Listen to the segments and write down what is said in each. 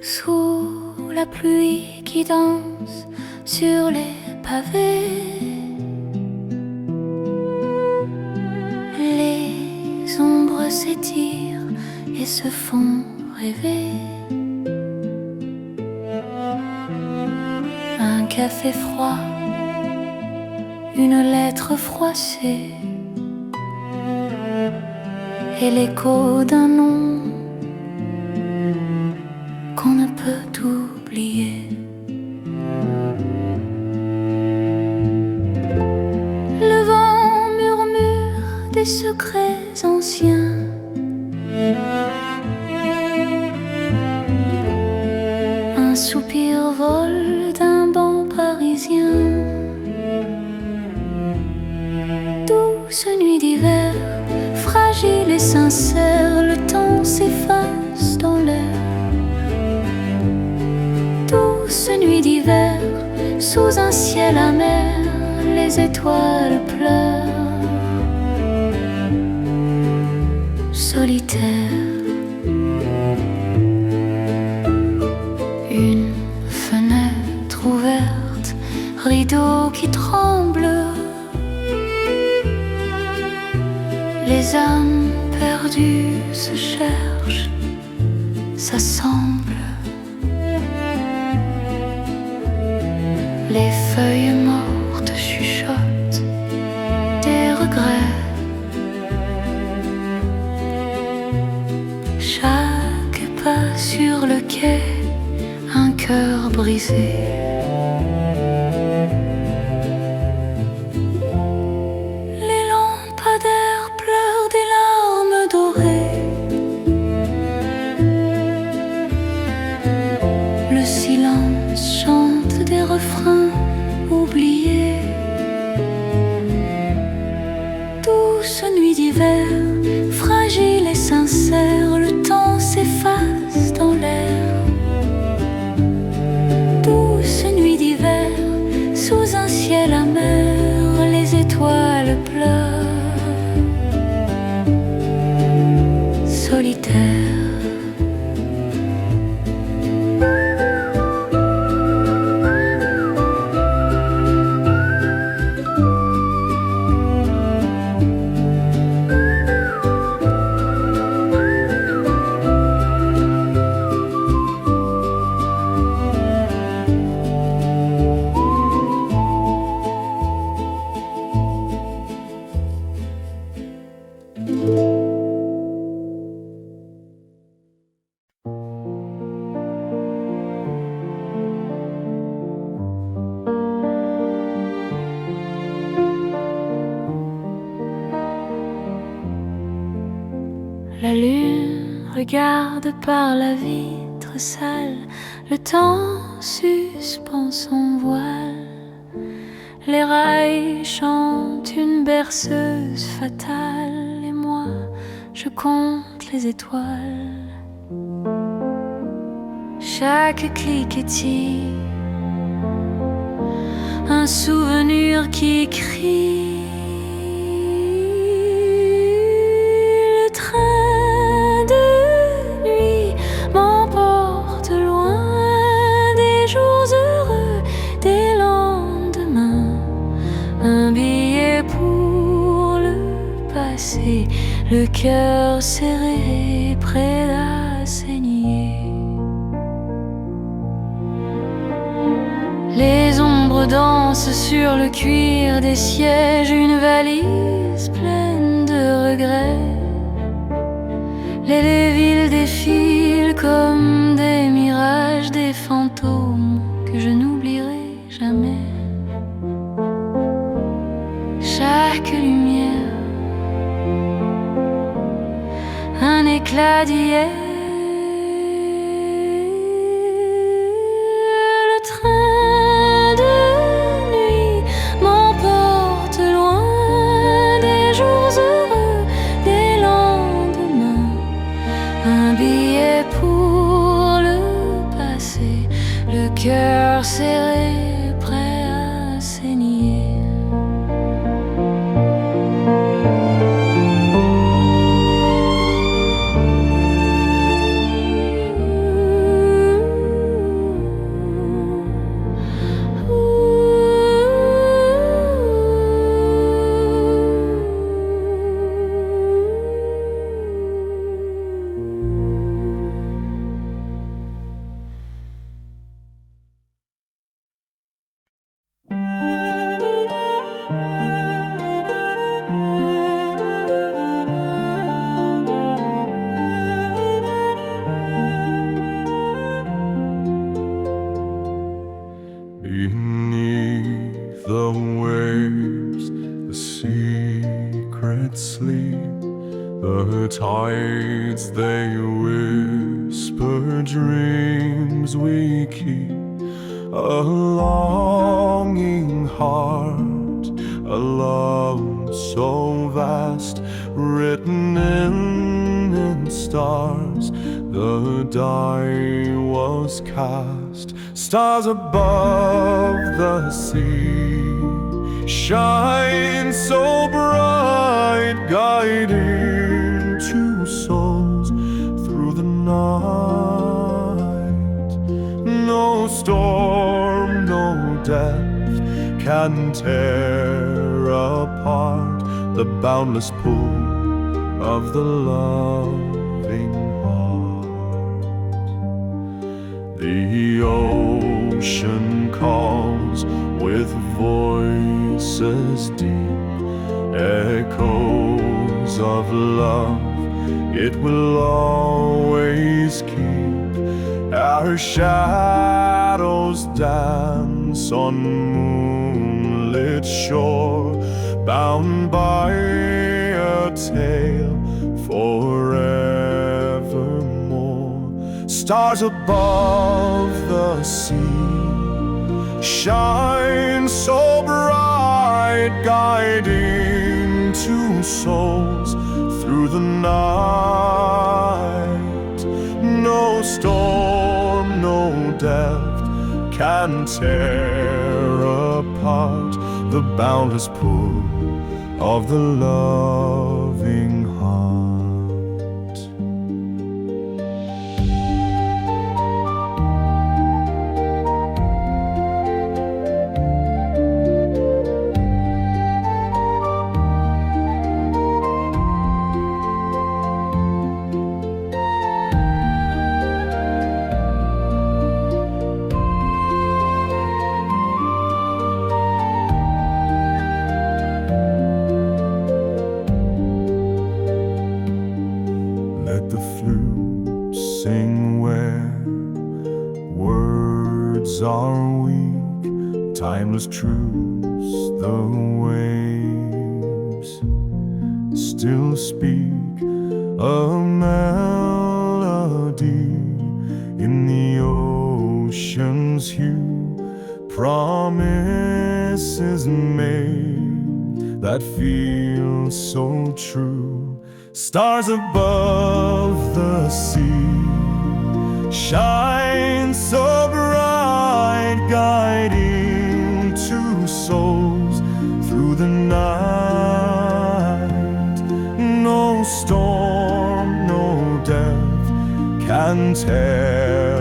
Sous la pluie qui danse sur les pavés, les ombres s'étirent et se font rêver. Un café froid, une lettre froissée et l'écho d'un nom qu'on ne peut oublier. Le vent murmure des secrets anciens. Un soupir vole d'un banc parisien. Douce nuit d'hiver, fragile et sincère, le temps s'efface dans l'air. Douce nuit d'hiver, sous un ciel amer, les étoiles pleurent. Solitaire, une fenêtre ouverte, rideau qui tremble. Les âmes perdues se cherchent, s'assemblent. Les feuilles mortes chuchotent des regrets. Chaque pas sur le quai, un cœur brisé. Les lampadaires pleurent des larmes dorées. Le silence chante des refrains oubliés. Douce nuit d'hiver, fragile et sincère, le temps s'efface dans l'air. Douce nuit d'hiver, sous un ciel amer, les étoiles pleurent. Solitaire, la lune regarde par la vitre sale, le temps suspend son voile. Les rails chantent une berceuse fatale, et moi je compte les étoiles. Chaque cliquetis, un souvenir qui crie. Le cœur serré, prêt à saigner. Les ombres dansent sur le cuir des sièges, une valise pleine de regrets. Les villes défilent comme des mirages, des fantômes que je n'oublierai jamais. Chaque lumière, un éclat d'hier. Le train de nuit m'emporte loin des jours heureux, des lendemains. Un billet pour le passé, le cœur serré, prêt à saigner. tides they whisper dreams we keep, a longing heart, a love so vast, written in stars. The die was cast. Stars above the sea shine so bright, guiding two souls through the night. No storm, no death can tear apart the boundless pull of the loving heart. The ocean calls with voices deep, echoes of love it will always keep. Our shadows dance on moonlit shore, bound by a tale forevermore. Stars above the sea shine so bright, guiding two souls through the night. No storm, no death can tear apart the boundless pull of the loving heart. Let the flute sing where words are weak, timeless truths the waves still speak, a melody in the ocean's hue, promises made that feel so true. Stars above the sea shine so bright, guiding two souls through the night. No storm, no death can tear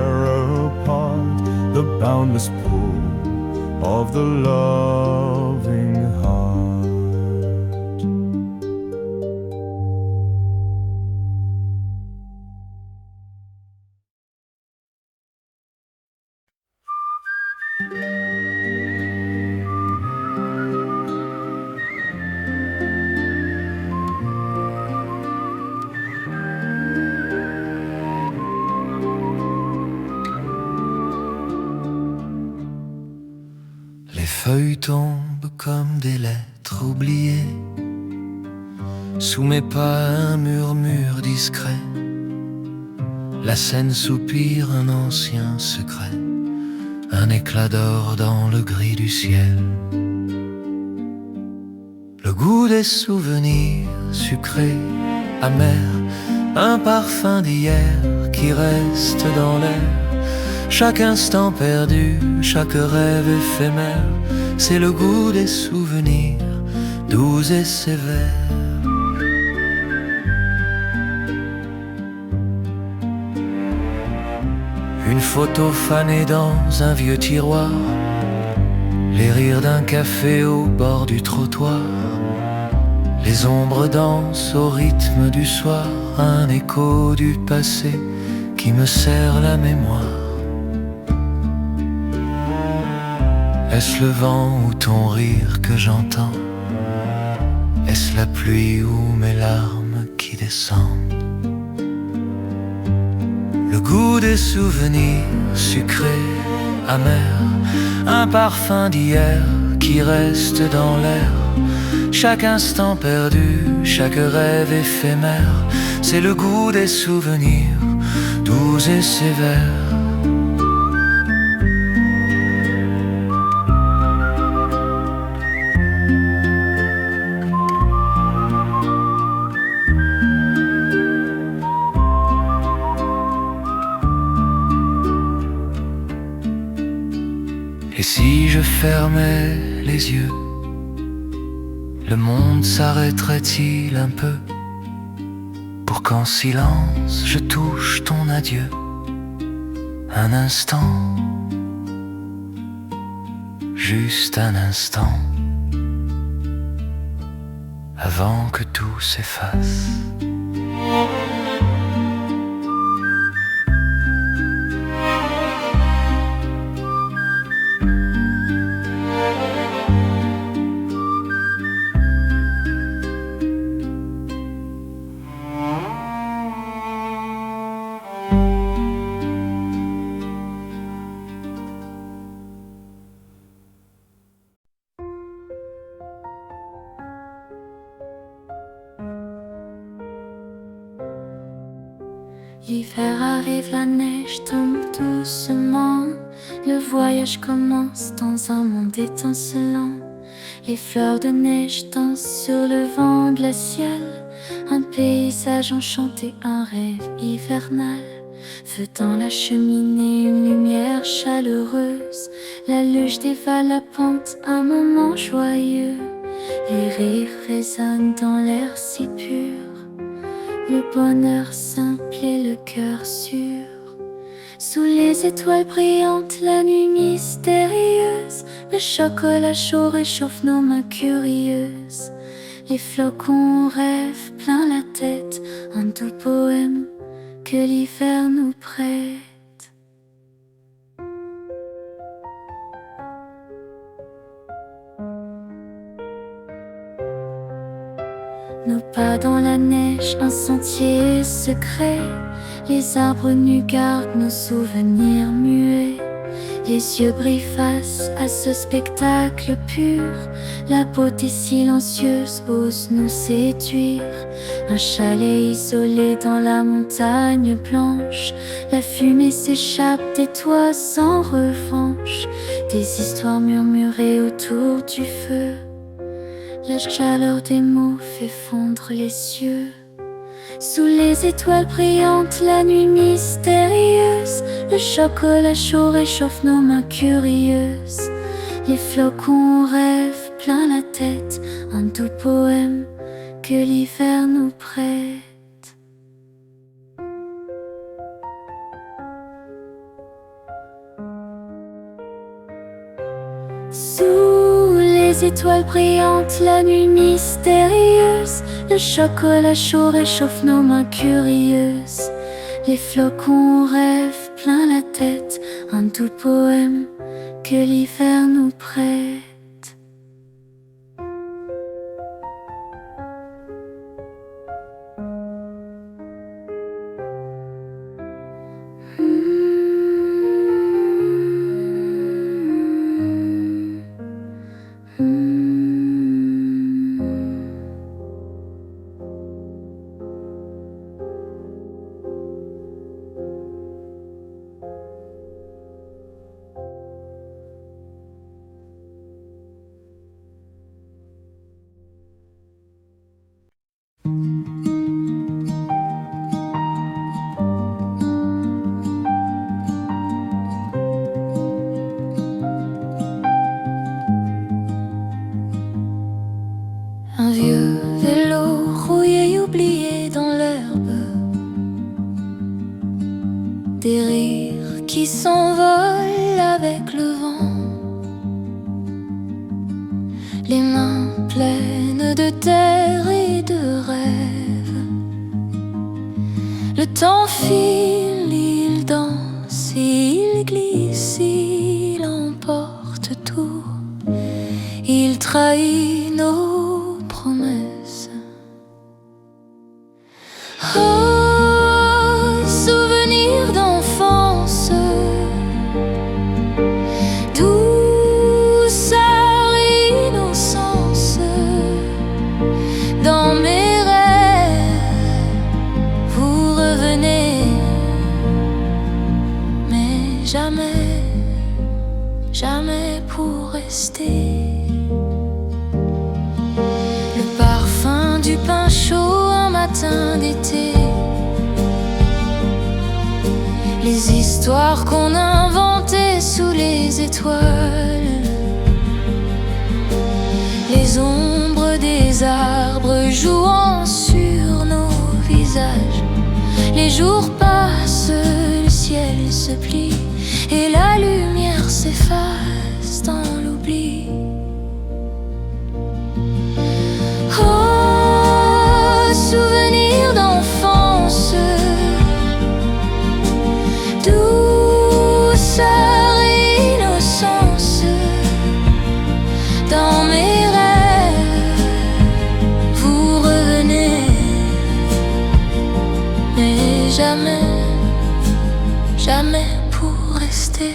apart the boundless pull of the loving heart. Les feuilles tombent comme des lettres oubliées. Sous mes pas un murmure discret. La scène soupire un ancien secret, un éclat d'or dans le gris du ciel. Le goût des souvenirs sucrés, amers, un parfum d'hier qui reste dans l'air. Chaque instant perdu, chaque rêve éphémère, c'est le goût des souvenirs, doux et sévères. Une photo fanée dans un vieux tiroir, les rires d'un café au bord du trottoir, les ombres dansent au rythme du soir, un écho du passé qui me serre la mémoire. Est-ce le vent ou ton rire que j'entends? Est-ce la pluie ou mes larmes qui descendent? Le goût des souvenirs sucrés, amers, un parfum d'hier qui reste dans l'air. Chaque instant perdu, chaque rêve éphémère, c'est le goût des souvenirs doux et sévères. Et si je fermais les yeux, le monde s'arrêterait-il un peu pour qu'en silence je touche ton adieu un instant, juste un instant, avant que tout s'efface. L'hiver arrive, la neige tombe doucement. Le voyage commence dans un monde étincelant. Les fleurs de neige dansent sur le vent glacial. Un paysage enchanté, un rêve hivernal. Feu dans la cheminée, une lumière chaleureuse. La luge dévale la pente, un moment joyeux. Les rires résonnent dans l'air si pur. Le bonheur simple et le cœur sûr. Sous les étoiles brillantes, la nuit mystérieuse. Le chocolat chaud réchauffe nos mains curieuses. Les flocons rêvent plein la tête, un doux poème que l'hiver nous prête. Nos pas dans la neige, un sentier secret. Les arbres nus gardent nos souvenirs muets. Les yeux brillent face à ce spectacle pur. La beauté silencieuse ose nous séduire. Un chalet isolé dans la montagne blanche. La fumée s'échappe des toits sans revanche. Des histoires murmurées autour du feu. La chaleur des mots fait fondre les cieux. Sous les étoiles brillantes, la nuit mystérieuse. Le chocolat chaud réchauffe nos mains curieuses. Les flocons rêvent plein la tête, un doux poème que l'hiver nous prête. Sous les étoiles brillantes, la nuit mystérieuse. Le chocolat chaud réchauffe nos mains curieuses. Les flocons rêvent plein la tête, un doux poème que l'hiver nous prête. Un vieux vélo rouillé et oublié dans l'herbe. Des rires qui s'envolent avec le vent. Les mains pleines de terre et de rêves. Le temps file, il danse, il glisse, il emporte tout. Il trahit nos promesses. Oh, souvenir d'enfance, douceur et innocence. Dans mes rêves, jamais, jamais pour rester. Le parfum du pain chaud un matin d'été, les histoires qu'on inventait sous les étoiles, les ombres des arbres jouant sur nos visages. Les jours passent, le ciel se plie et la lumière s'efface dans l'oubli. Oh, souvenir d'enfance, douceur et innocence. Dans mes rêves, vous revenez, mais jamais, jamais pour rester.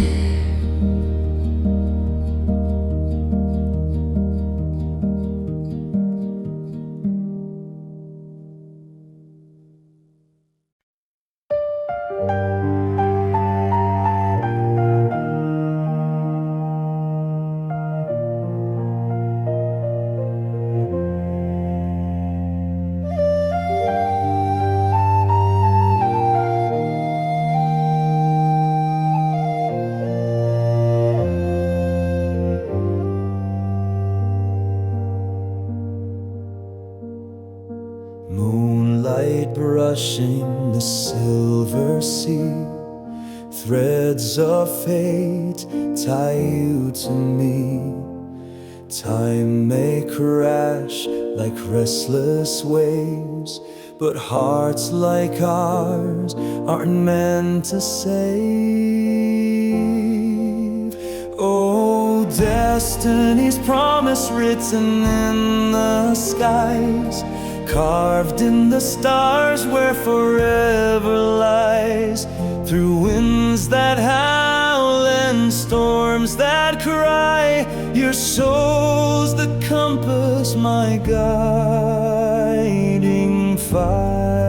Moonlight brushing the silver sea, threads of fate tie you to me. Time may crash like restless waves, but hearts like ours aren't meant to save. Oh, destiny's promise written in the skies, carved in the stars where forever lies. Through winds that howl and storms that cry, your soul's the compass, my guiding fire.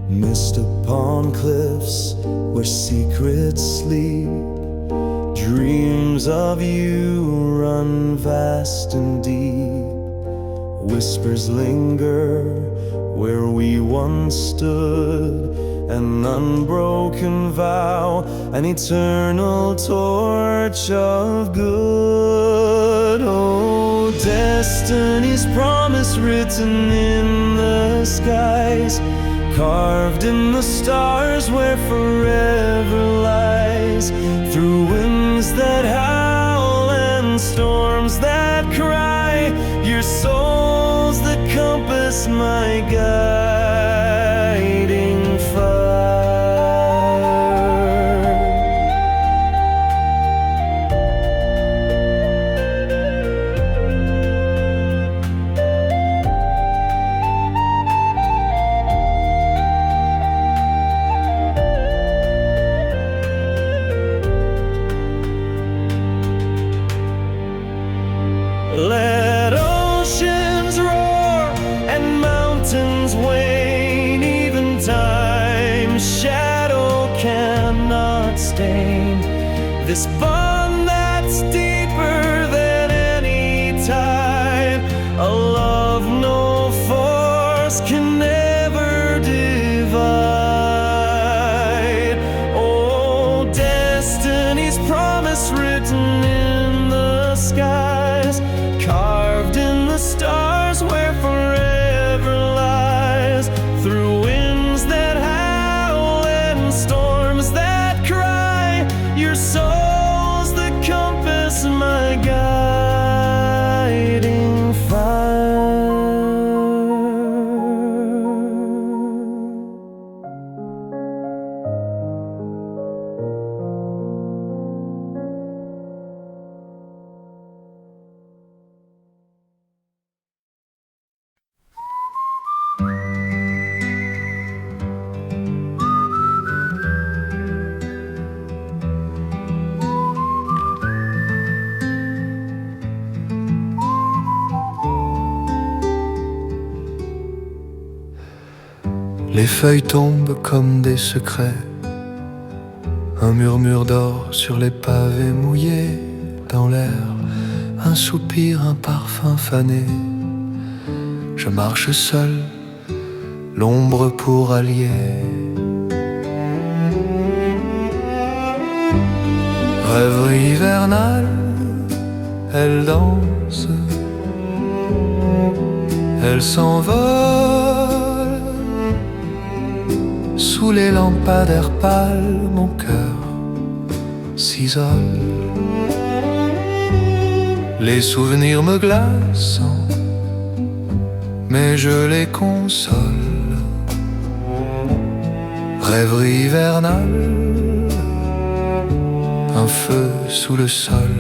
Mist upon cliffs where secrets sleep, dreams of you run vast and deep. Whispers linger where we once stood, an unbroken vow, an eternal torch of good. Oh, destiny's promise written in the skies, carved in the stars where forever lies. Through winds that howl and storms that cry, your soul's the compass, my guiding fire. Let oceans roar and mountains wane, even time's shadow cannot stain this bond that's deeper than any tide, a love no force can ever divide. Oh, destiny's promise written in the skies, carved in the stars where forever lies. Through winds that howl and storms that cry, your soul Les feuilles tombent comme des secrets, un murmure d'or sur les pavés mouillés, dans l'air, un soupir, un parfum fané. Je marche seul, l'ombre pour allier. Rêverie hivernale, elle danse, elle s'envole. Sous les lampadaires pâles, mon cœur s'isole. Les souvenirs me glacent, mais je les console. Rêverie hivernale, un feu sous le sol.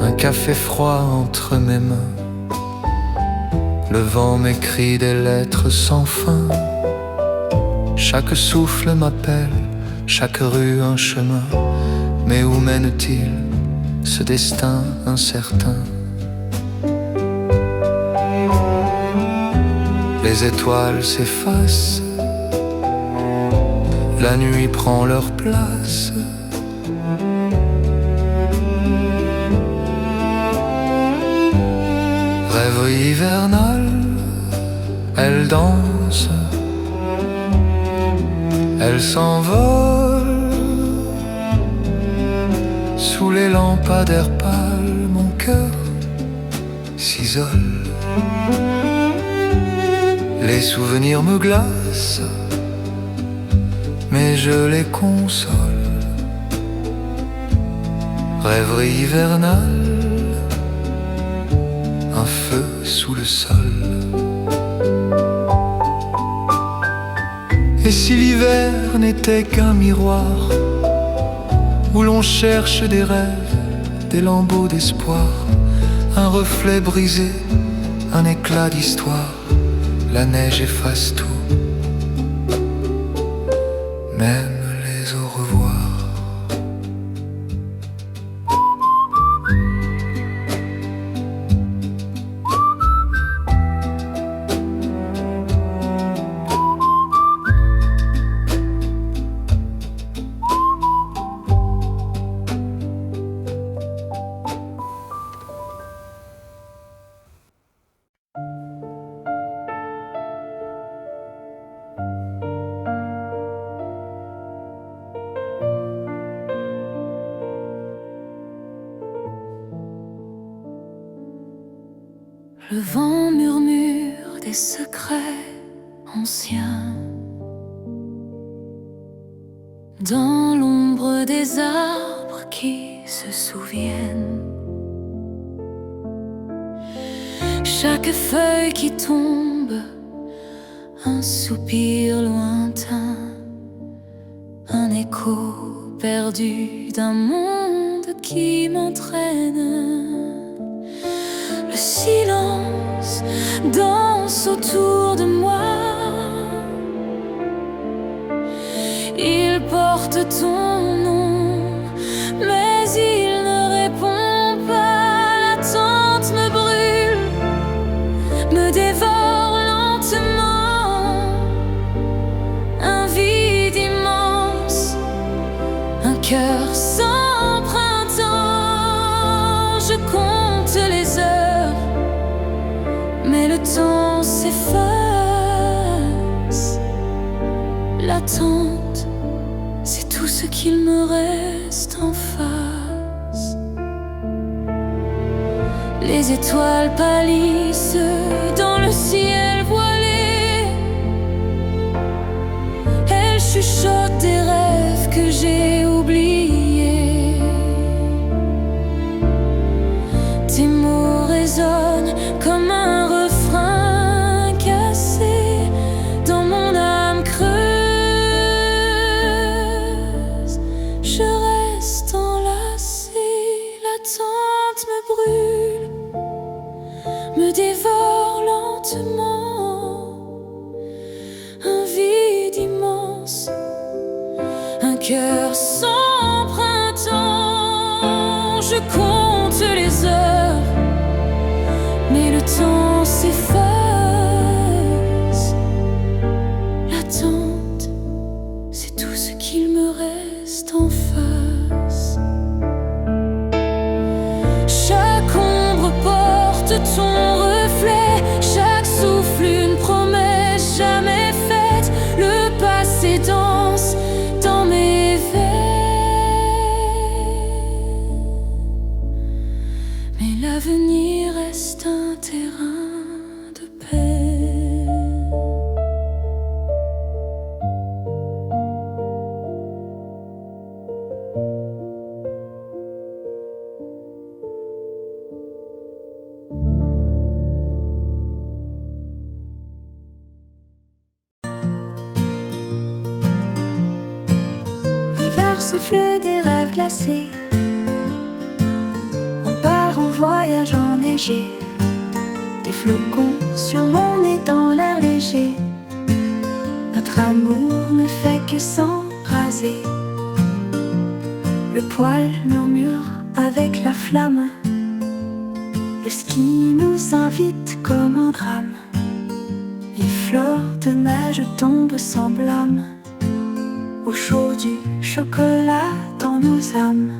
Un café froid entre mes mains, le vent m'écrit des lettres sans fin. Chaque souffle m'appelle, chaque rue un chemin. Mais où mène-t-il ce destin incertain? Les étoiles s'effacent, la nuit prend leur place. Rêverie hivernale, elle danse, elle s'envole. Sous les lampadaires pâles, mon cœur s'isole. Les souvenirs me glacent, mais je les console. Rêverie hivernale, un feu sous le sol. Et si l'hiver n'était qu'un miroir où l'on cherche des rêves, des lambeaux d'espoir, un reflet brisé, un éclat d'histoire, la neige efface tout, même les au revoir. Le vent murmure des secrets anciens dans l'ombre des arbres qui se souviennent. Chaque feuille qui tombe, un soupir lointain, un écho perdu d'un monde qui m'entraîne. Le silence danse autour de moi. Il porte ton nom, mais il ne répond pas. L'attente me brûle, me dévore lentement. Un vide immense, un cœur sans printemps. Je compte les heures, mais le temps s'efface. L'attente, c'est tout ce qu'il me reste en face. Les étoiles pâlissent dans le ciel voilé. Elles chuchotent des rêves que j'ai oubliés. Tes mots résonnent comme un refrain cassé dans mon âme creuse. Je reste enlacée, l'attente me brûle, me dévore lentement. Un vide immense, un cœur sans printemps. Je compte les heures, mais le temps s'efface. Chaque ombre porte ton reflet, chaque souffle une promesse jamais faite. Le passé danse dans mes veines, mais l'avenir reste un terrain de paix. L'hiver souffle des rêves glacés, on part en voyage enneigé. Des flocons sur mon nez dans l'air léger. Notre amour ne fait que s'embraser. Le poil murmure avec la flamme. Le ski nous invite comme un drame. Les fleurs de neige tombent sans blâme. Au chaud du chocolat dans nos âmes.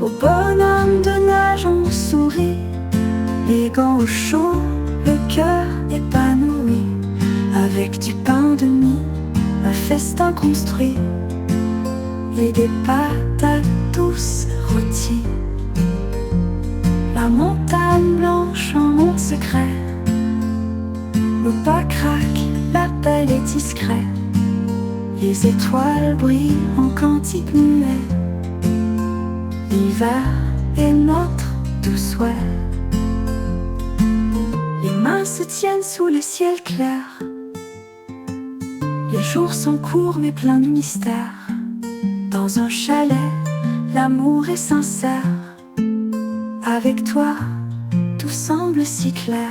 Au bonhomme de neige on sourit. Les gants au chaud, le cœur épanoui. Avec du pain de mie, un festin construit. Et des patates douces rôties. La montagne blanche en mon secret. Le pas craque, l'appel est discret. Les étoiles brillent en cantique muet. L'hiver est notre doux souhait. Les mains se tiennent sous le ciel clair. Les jours sont courts mais pleins de mystère. Dans un chalet, l'amour est sincère. Avec toi, tout semble si clair.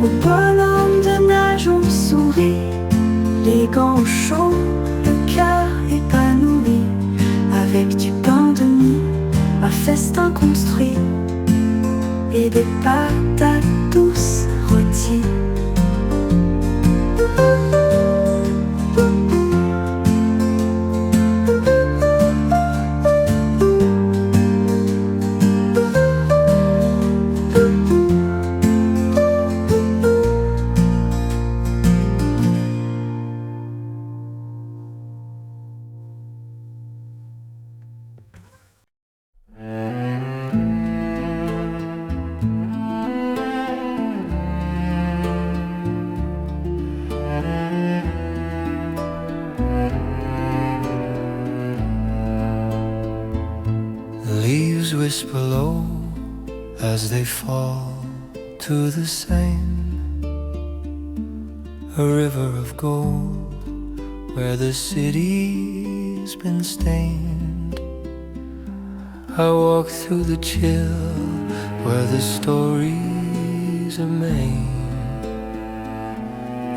Au bonhomme de neige on sourit. Les gants au chaud, le cœur épanoui. Avec du pain de mie, un festin construit. Et des patates douces rôties. Leaves whisper low as they fall to the Seine, a river of gold where the city's been stained. I walk through the chill where the stories are made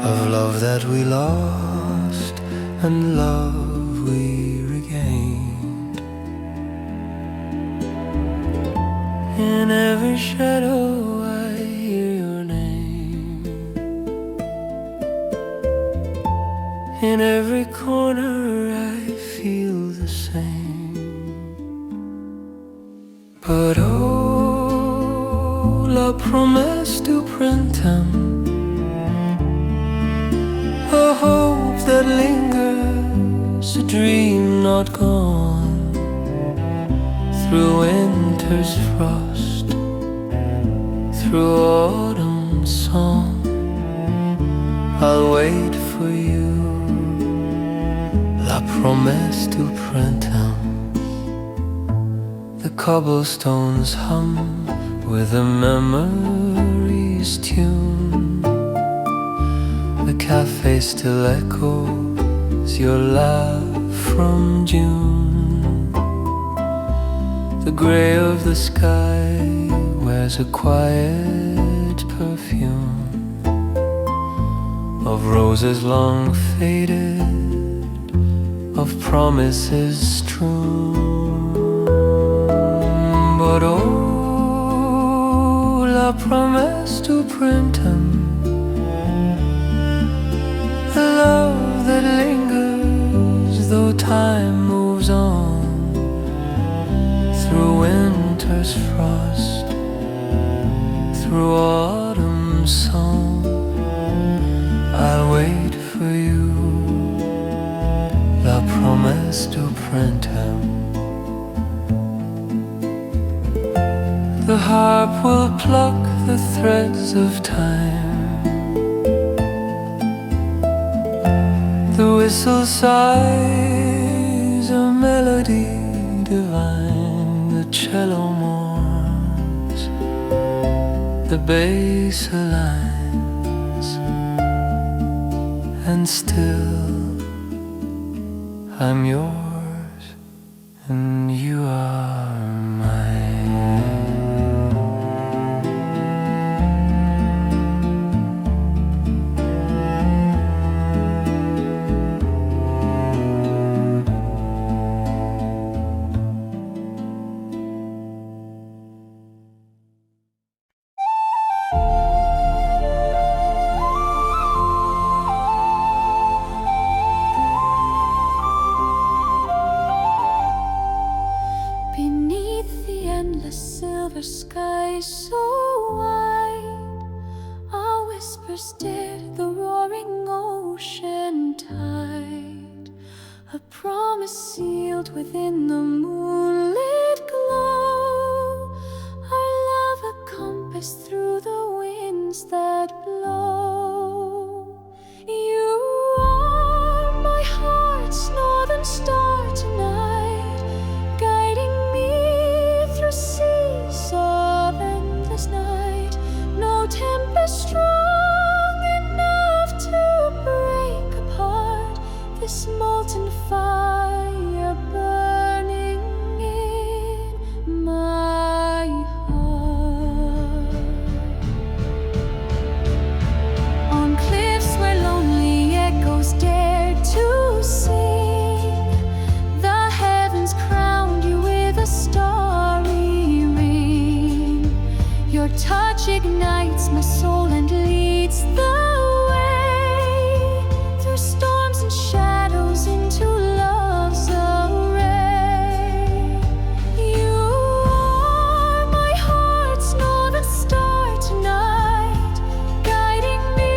of love that we lost and love we regained. In every shadow I hear your name. In every corner I feel the same. But oh, la promesse du printemps, a hope that lingers, a dream not gone. Through winter's frost, through autumn's song, I'll wait for you. La promesse du printemps. The cobblestones hum with a memory's tune. The cafe still echoes your laugh from June. The grey of the sky wears a quiet perfume of roses long faded, of promises strewn. But oh, la promesse du printemps, a love that lingers though time moves on. Through winter's frost, through autumn's song, I'll wait for you, la promesse du printemps. The harp will pluck the threads of time, the whistle sighs a melody divine, the cello mourns, the bass aligns, and still I'm yours and you are mine. Beneath the endless silver sky so wide, our whispers stirred the roaring ocean tide, a promise sealed within the moonlit glow, our love a compass through the winds that blow. You are my heart's northern star tonight, guiding me through seas of endless night. No tempest strong enough to break apart this molten fire burning in my heart. On cliffs where lonely echoes dared to sing, the heavens crowned you with a starry ring. Your touch ignites my soul and leads the way through storms and shadows into love's array. You are my heart's northern star tonight, guiding me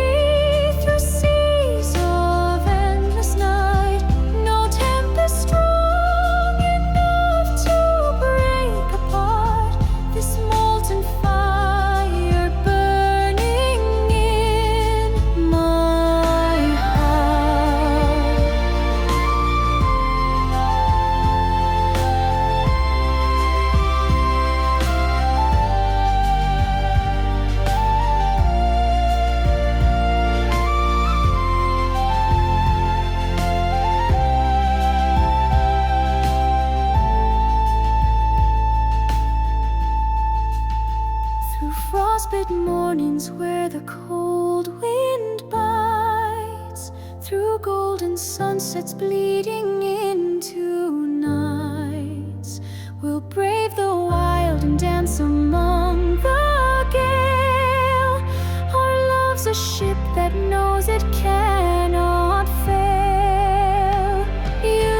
through seas of endless night. No tempest strong enough to break apart this molten fire burning in my heart. Through frostbit mornings where the cold wind bites, through golden sunsets bleeding into nights, we'll brave the wild and dance among the gale. Our love's a ship that knows it cannot fail. You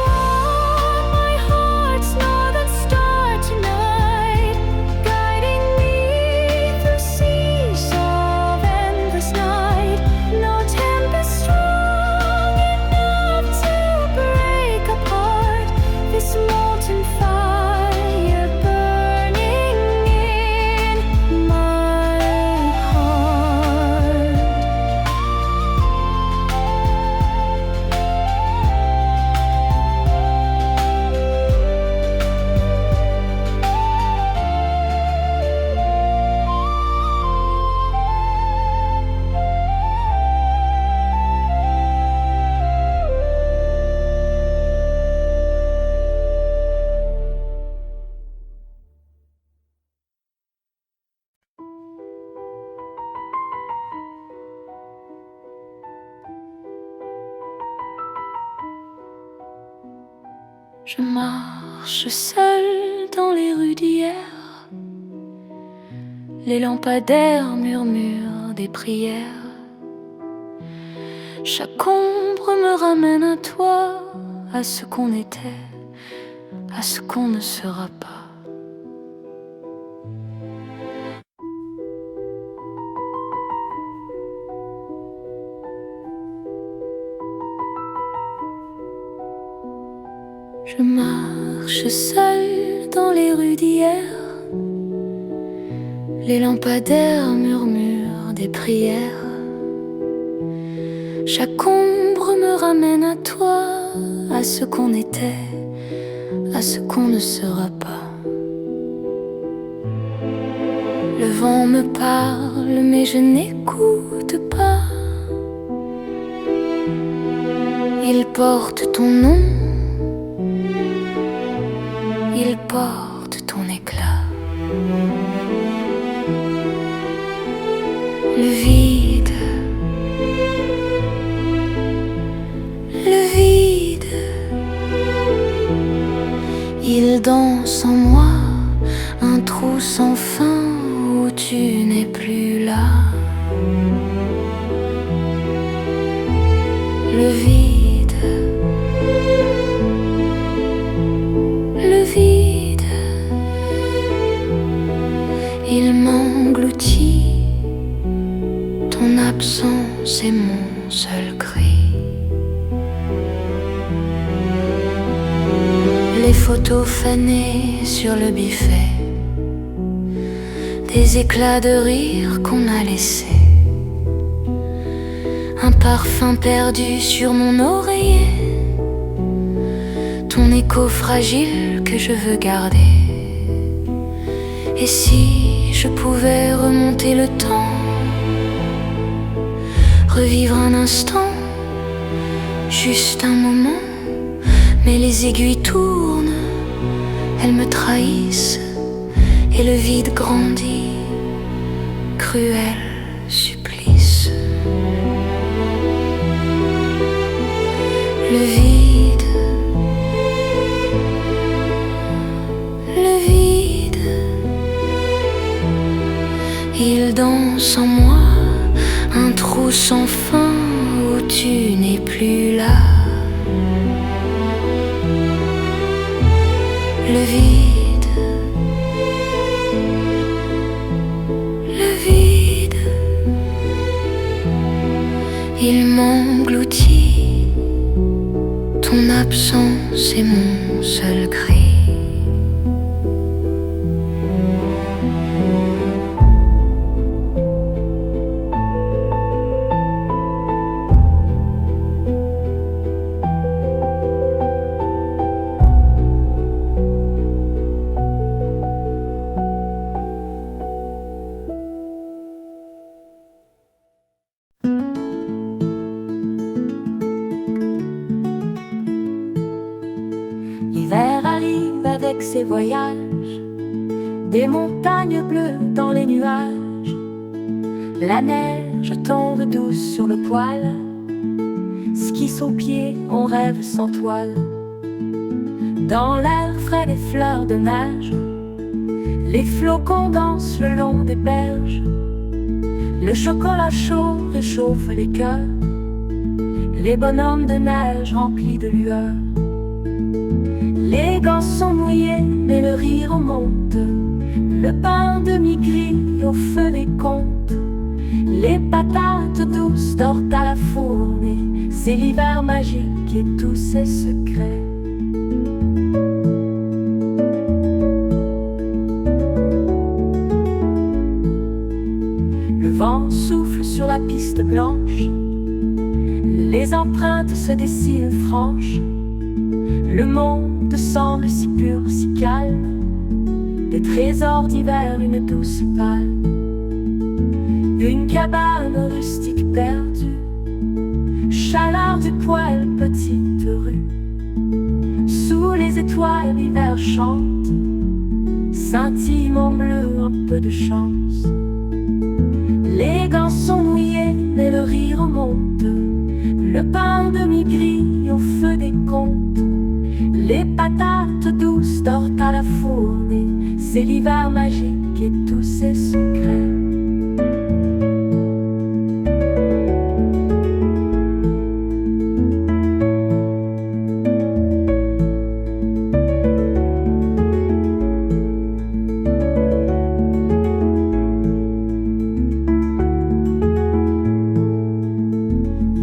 are my heart's northern star tonight, guiding me through seas of endless night. No tempest strong enough to break apart this molten fire burning in my heart. Je marche seule dans les rues d'hier, les lampadaires murmurent des prières. Chaque ombre me ramène à toi, à ce qu'on était, à ce qu'on ne sera pas. marche seul dans les rues d'hier. Les lampadaires murmurent des prières. Chaque ombre me ramène à toi, à ce qu'on était, à ce qu'on ne sera pas. Le vent me parle, mais je n'écoute pas. Il porte ton nom, il porte ton éclat. Le vide, le vide, il danse en moi, un trou sans fin où tu n'es plus là. Le vide, le vide, il m'engloutit. Ton absence est mon seul cri. Les photos fanées sur le buffet, des éclats de rire qu'on a laissés, un parfum perdu sur mon oreiller, ton écho fragile que je veux garder. Et si je pouvais remonter le temps, revivre un instant, juste un moment, mais les aiguilles tournent, elles me trahissent, et le vide grandit, cruel supplice. Le vide, le vide, il danse en moi, un trou sans fin où tu n'es plus là. Le vide, le vide, il m'engloutit. Ton absence est mon seul cri. L'hiver arrive avec ses voyages, des montagnes bleues dans les nuages. La neige tombe douce sur le poil, skis aux pieds, on rêve sans toile. Dans l'air frais des fleurs de neige, les flocons dansent le long des berges. Le chocolat chaud réchauffe les cœurs, les bonhommes de neige remplis de lueur. Les gants sont mouillés, mais le rire monte. Le pain demi-gris au feu des comptes. Les patates douces dorent à la fournée. C'est l'hiver magique et tous ses secrets. Le vent souffle sur la piste blanche. Les empreintes se dessinent franches. Le monde semble si pur, si calme. Des trésors d'hiver, une douce palme. Une cabane rustique perdue. Chaleur du poêle, petite rue. Sous les étoiles, l'hiver chante. Scintillement bleu, un peu de chance. Les gants sont mouillés, mais le rire monte. Le pain demi-gris au feu des comptes. Les patates douces dorent à la fournée. C'est l'hiver magique et tous ses secrets.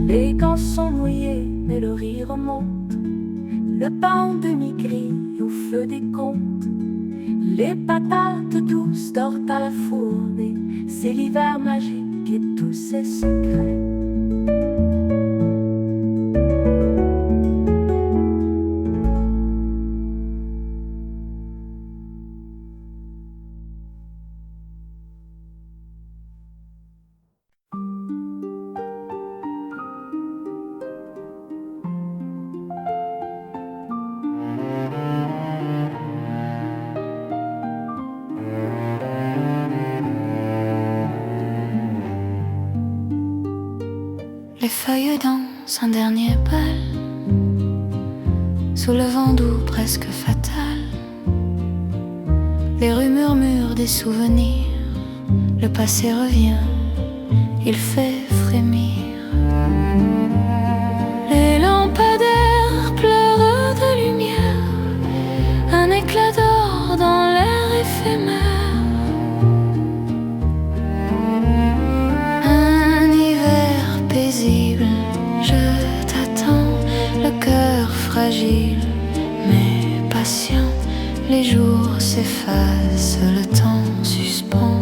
Les gants sont mouillés, mais le rire monte. Le pain demi-gris au feu des Les patates douces dorment à la fournée. C'est l'hiver magique et tous ses secrets. Les feuilles dansent un dernier bal sous le vent doux presque fatal. Les rues murmurent des souvenirs. Le passé revient, il fait frémir. Les lampadaires pleurent de lumière, un éclat d'or dans l'air éphémère. Je t'attends, le cœur fragile mais patient. Les jours s'effacent, le temps suspend.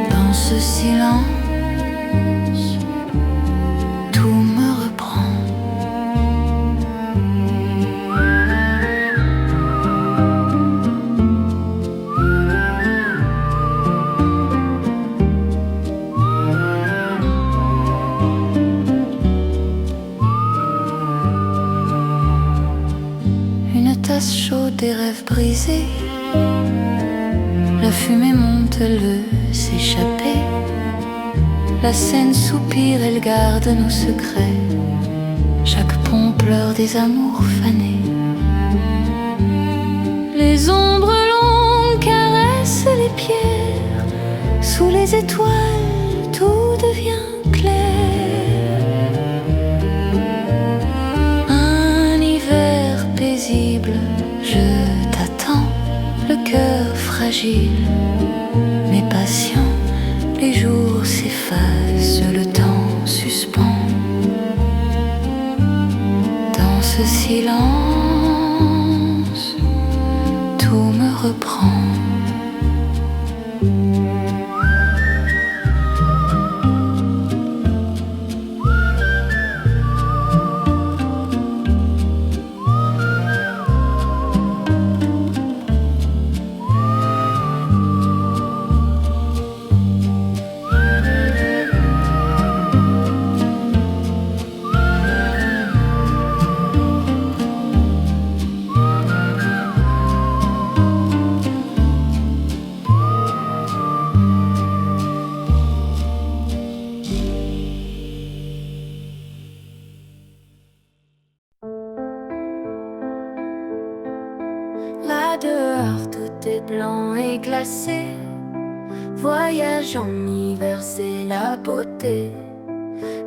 Dans ce silence, tout me reprend. Tasse chaude des rêves brisés, la fumée monte, elle veut s'échapper. La Seine soupire, elle garde nos secrets. Chaque pont pleure des amours fanés. Les ombres longues caressent les pierres. Sous les étoiles, tout devient clair. Je t'attends, le cœur fragile mais patient. Les jours s'effacent, le temps suspend. Dans ce silence, tout me reprend. Là dehors tout est blanc et glacé. Voyage en hiver, c'est la beauté.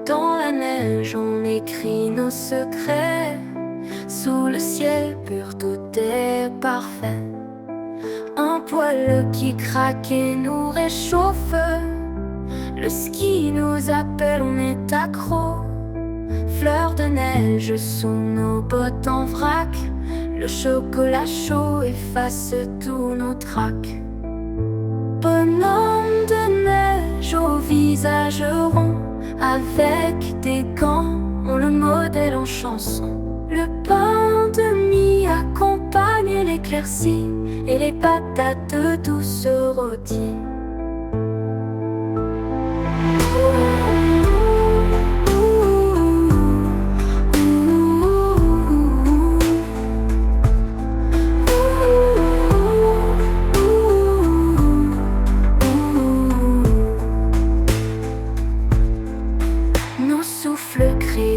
Dans la neige on écrit nos secrets. Sous le ciel pur tout est parfait. Un poêle qui craque et nous réchauffe. Le ski nous appelle, on est accro. Fleurs de neige sous nos bottes en vrac. Le chocolat chaud efface tous nos tracs. Bonhomme de neige au visage rond, avec des gants, on le modèle en chanson. Le pain de mie accompagne l'éclaircie et les patates douces rôties.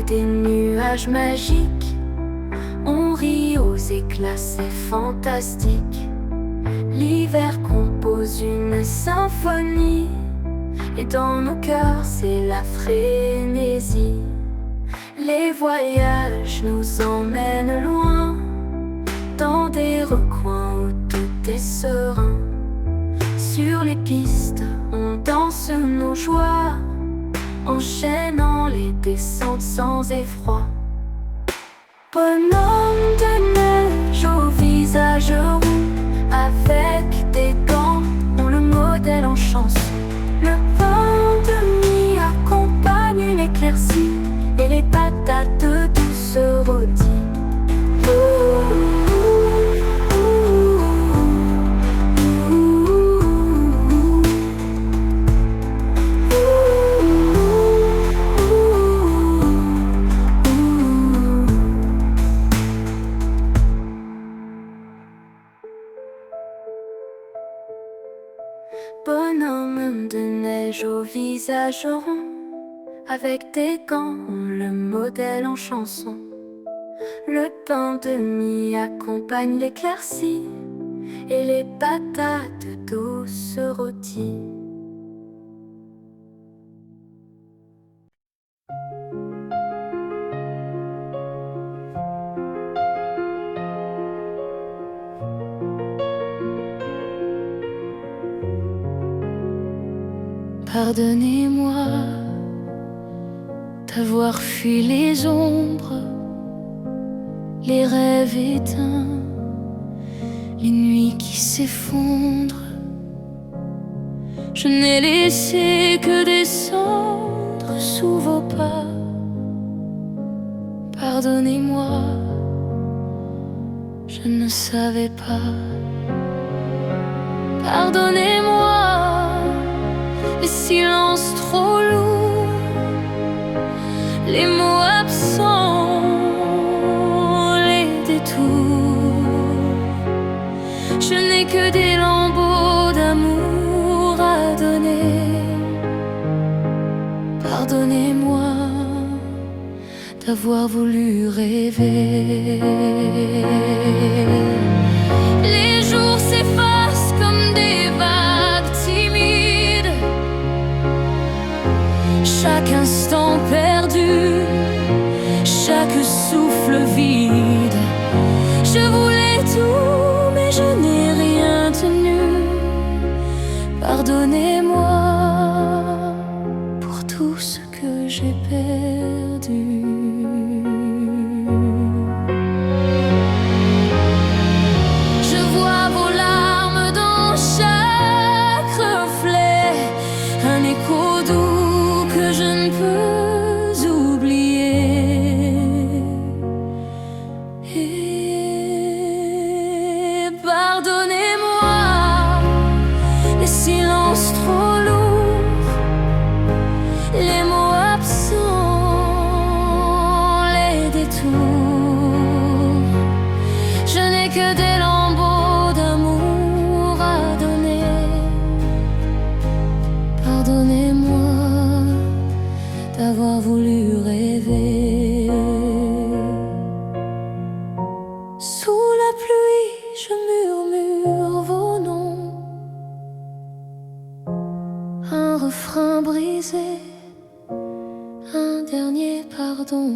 Des nuages magiques, on rit aux éclats, c'est fantastique. L'hiver compose une symphonie, et dans nos cœurs c'est la frénésie. Les voyages nous emmènent loin, dans des recoins où tout est serein. Sur les pistes, on danse nos joies, enchaînant les descentes sans effroi. Bonhomme de neige au visage Bonhomme de neige au visage rond, avec des gants, le modèle en chanson. Le pain de mie accompagne l'éclaircie et les patates douces rôties. Pardonnez-moi d'avoir fui les ombres, les rêves éteints, les nuits qui s'effondrent. Je n'ai laissé que des cendres sous vos pas. Pardonnez-moi, je ne savais pas. Pardonnez-moi les silences trop lourds, les mots absents, les détours. Je n'ai que des lambeaux d'amour à donner. Pardonnez-moi d'avoir voulu rêver. Les jours s'effacent comme des vagues timides, chaque instant perdu, chaque souffle vide. Je voulais tout, mais je n'ai rien tenu. Pardonnez-moi pour tout ce que j'ai perdu. Je vois vos larmes dans chaque reflet, un écho doux que je ne peux oublier. Et pardonnez-moi les silences trop lourds, les mots absents, les détours. Je n'ai que des lambeaux d'amour à donner. Pardonnez-moi d'avoir voulu rêver. Sous la pluie, je murmure vos noms, un refrain brisé, un dernier pardon.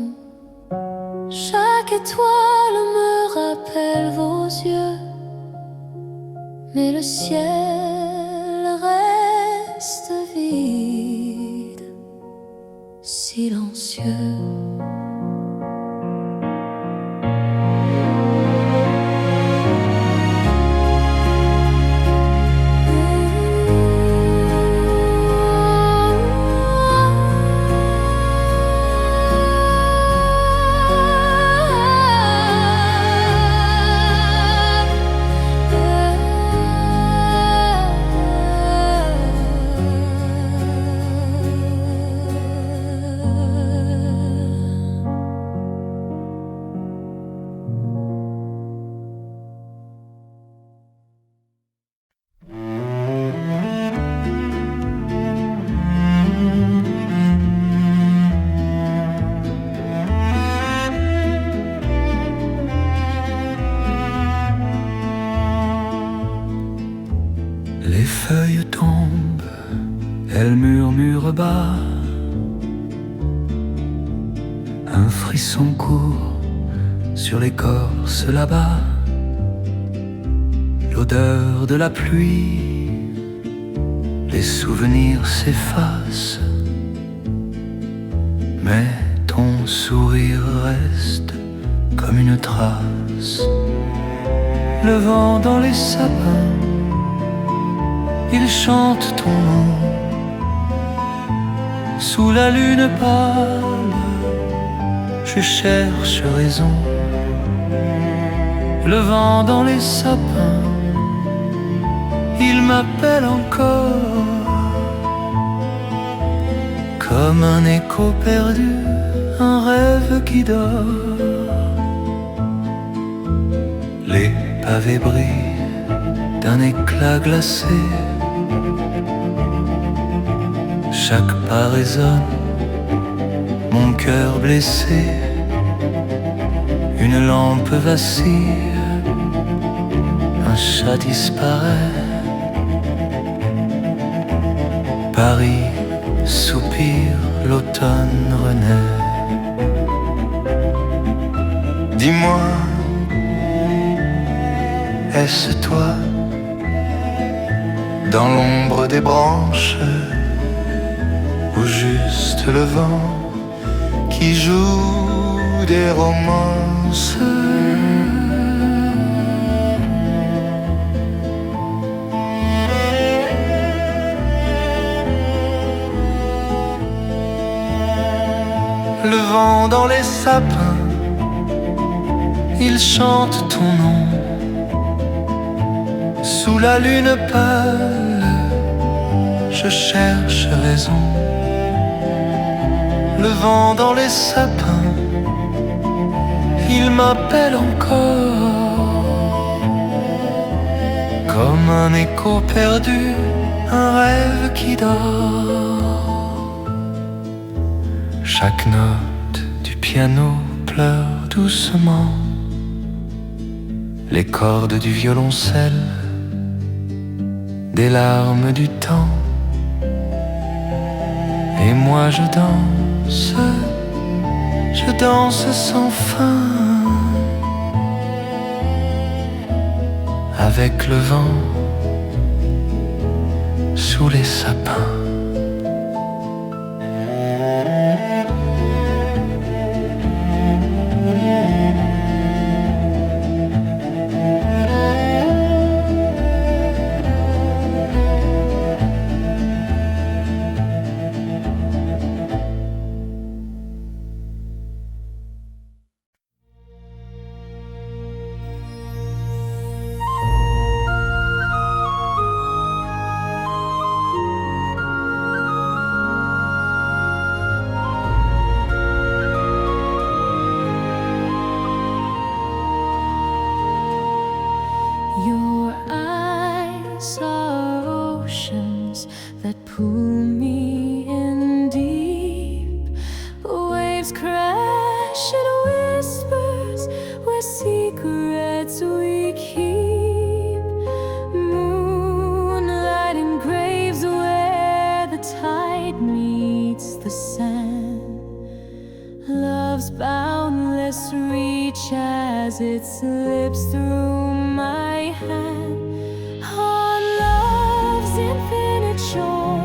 Chaque étoile me rappelle vos yeux, mais le ciel reste vide, silencieux. Les feuilles tombent, elles murmurent bas. Un frisson court sur l'écorce là-bas. L'odeur de la pluie, les souvenirs s'effacent. Mais ton sourire reste comme une trace. Le vent dans les sapins, il chante ton nom. Sous la lune pâle, je cherche raison. Le vent dans les sapins, il m'appelle encore. Comme un écho perdu, un rêve qui dort. Les pavés brillent d'un éclat glacé. Chaque pas résonne, mon cœur blessé. Une lampe vacille, un chat disparaît. Paris soupire, l'automne renaît. Dis-moi, est-ce toi, dans l'ombre des branches, ou juste le vent qui joue des romances? Le vent dans les sapins, il chante ton nom. Sous la lune pâle, je cherche raison. Le vent dans les sapins, il m'appelle encore. Comme un écho perdu, un rêve qui dort. Chaque note du piano pleure doucement. Les cordes du violoncelle, des larmes du temps. Et moi je danse sans fin. Avec le vent sous les sapins. Your eyes are oceans that pull me in deep. Waves crash and whispers where secrets we keep. Moonlight engraves where the tide meets the sand. Love's boundless reach as it slips through my hand. On love's infinite shore,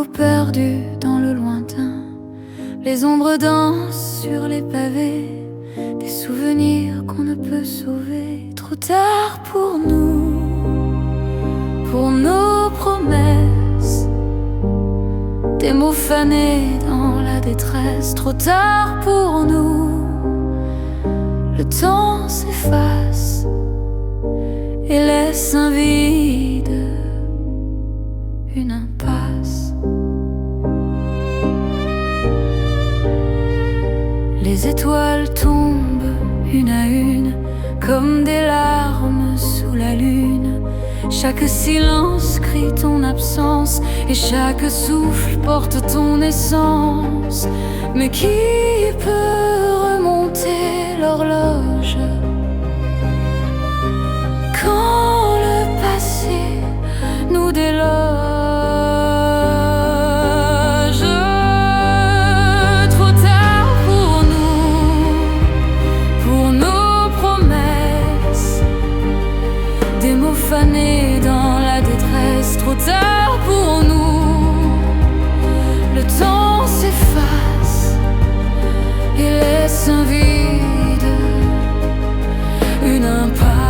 mots perdus dans le lointain. Les ombres dansent sur les pavés, des souvenirs qu'on ne peut sauver. Trop tard pour nous, pour nos promesses, des mots fanés dans la détresse. Trop tard pour nous, le temps s'efface et laisse un vide, une impasse. Les étoiles tombent une à une comme des larmes sous la lune. Chaque silence crie ton absence et chaque souffle porte ton essence. Mais qui peut remonter l'horloge quand le passé nous déloge? Trop tard pour nous, pour nos promesses, des mots fanés dans la détresse. Trop tard pour nous, le temps s'efface et laisse un vide, une impasse.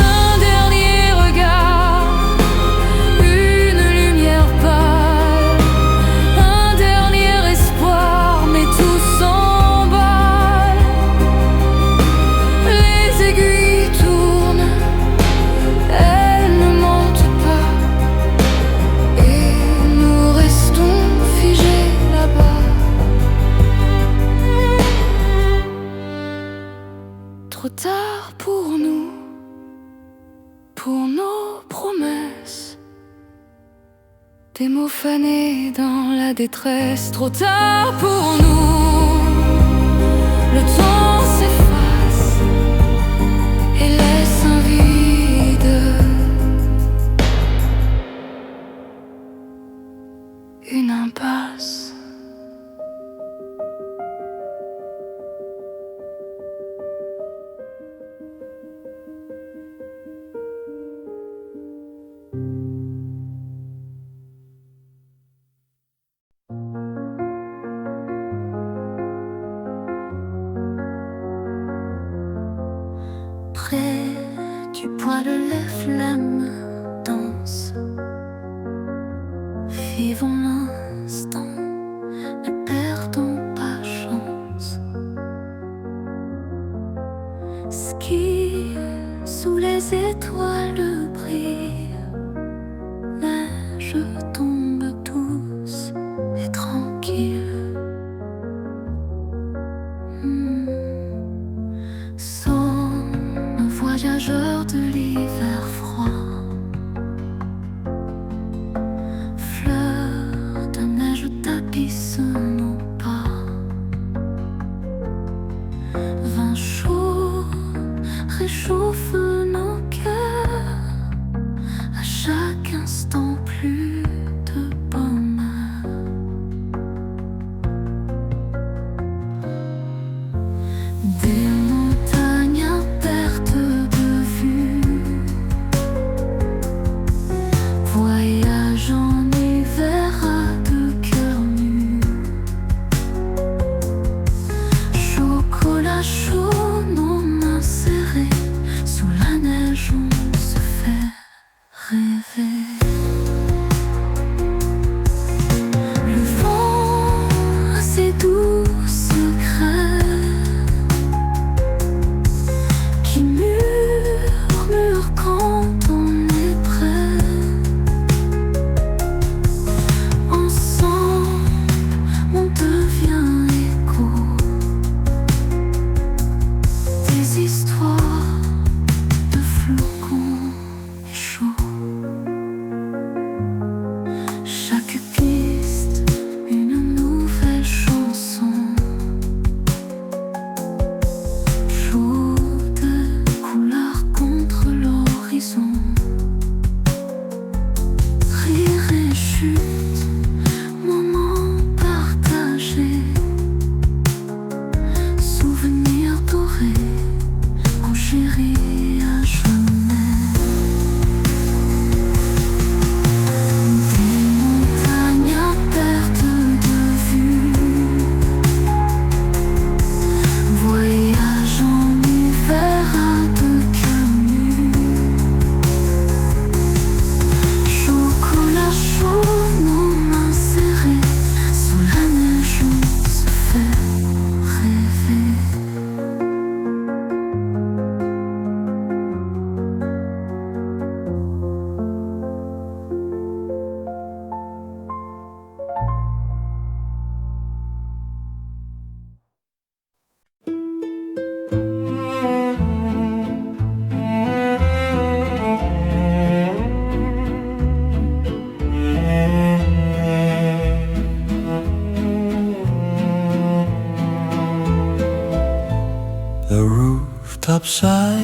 Un dernier regard, une lumière pâle, un dernier espoir, mais tout s'emballe. Les aiguilles tournent, elles ne mentent pas, et nous restons figés là-bas. Trop tard pour nous, pour nos promesses, des mots fanés dans la détresse. Trop tard pour nous, le temps s'efface et laisse un vide, une impasse. Près du poêle, les flammes dansent. Vivons l'instant, ne perdons pas chance. Ce qui sous les étoiles brille, neige tombe douce et tranquille. Somme voyageur de l'hiver froid, fleur outside,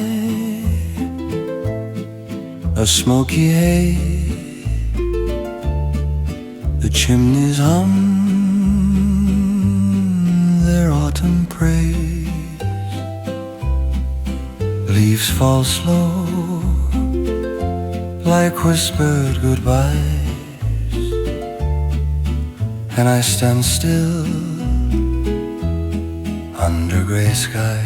a smoky haze, the chimneys hum their autumn praise. Leaves fall slow like whispered goodbyes, and I stand still under gray sky.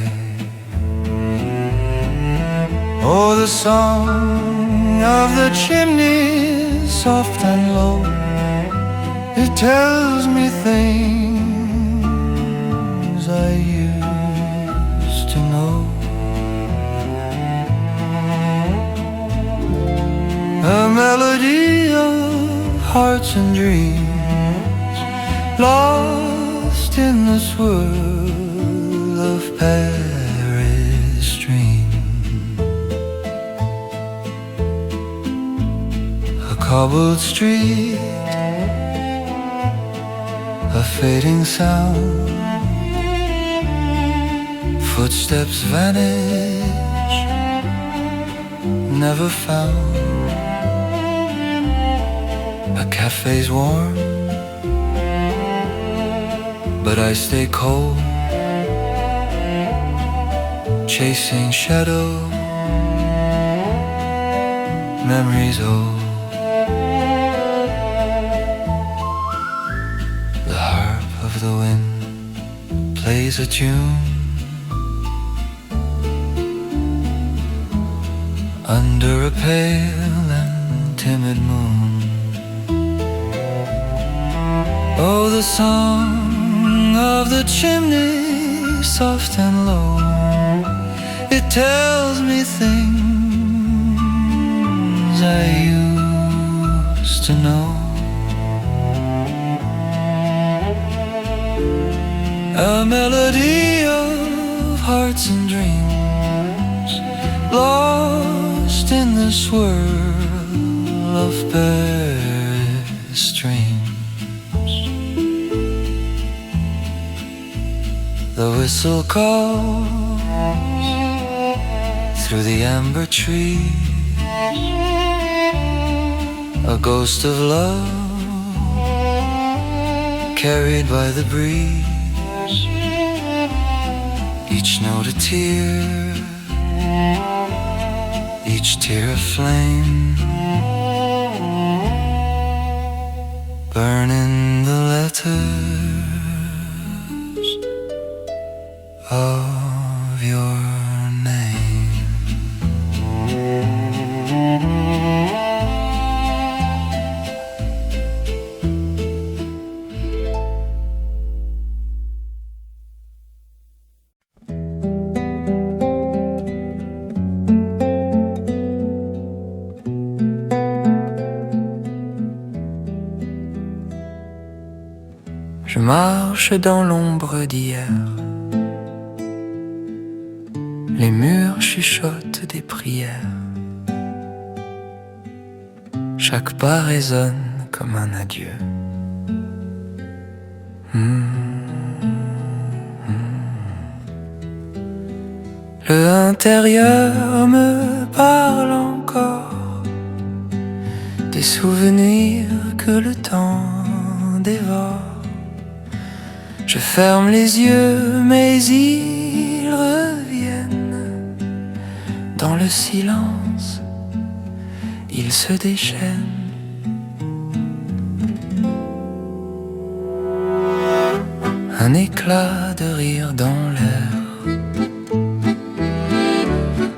Oh, the song of the chimney, soft and low, it tells me things I used to know. A melody of hearts and dreams, lost in the swirl of Paris dream. A cobbled street, a fading sound, footsteps vanish, never found. A cafe's warm, but I stay cold, chasing shadow, memories old. The harp of the wind plays a tune under a pale and timid moon. Oh, the song of the chimney, soft and low, it tells me things I used to know. A melody of hearts and dreams, lost in the swirl of Paris dreams. The whistle calls through the amber trees, a ghost of love carried by the breeze. Each note a tear, each tear a flame, burning the letters of your name. Je marche dans l'ombre d'hier, les murs chuchotent des prières, chaque pas résonne comme un adieu. Le intérieur me parle encore des souvenirs que le temps dévore. Je ferme les yeux, mais ils reviennent. Dans le silence, ils se déchaînent. Un éclat de rire dans l'air,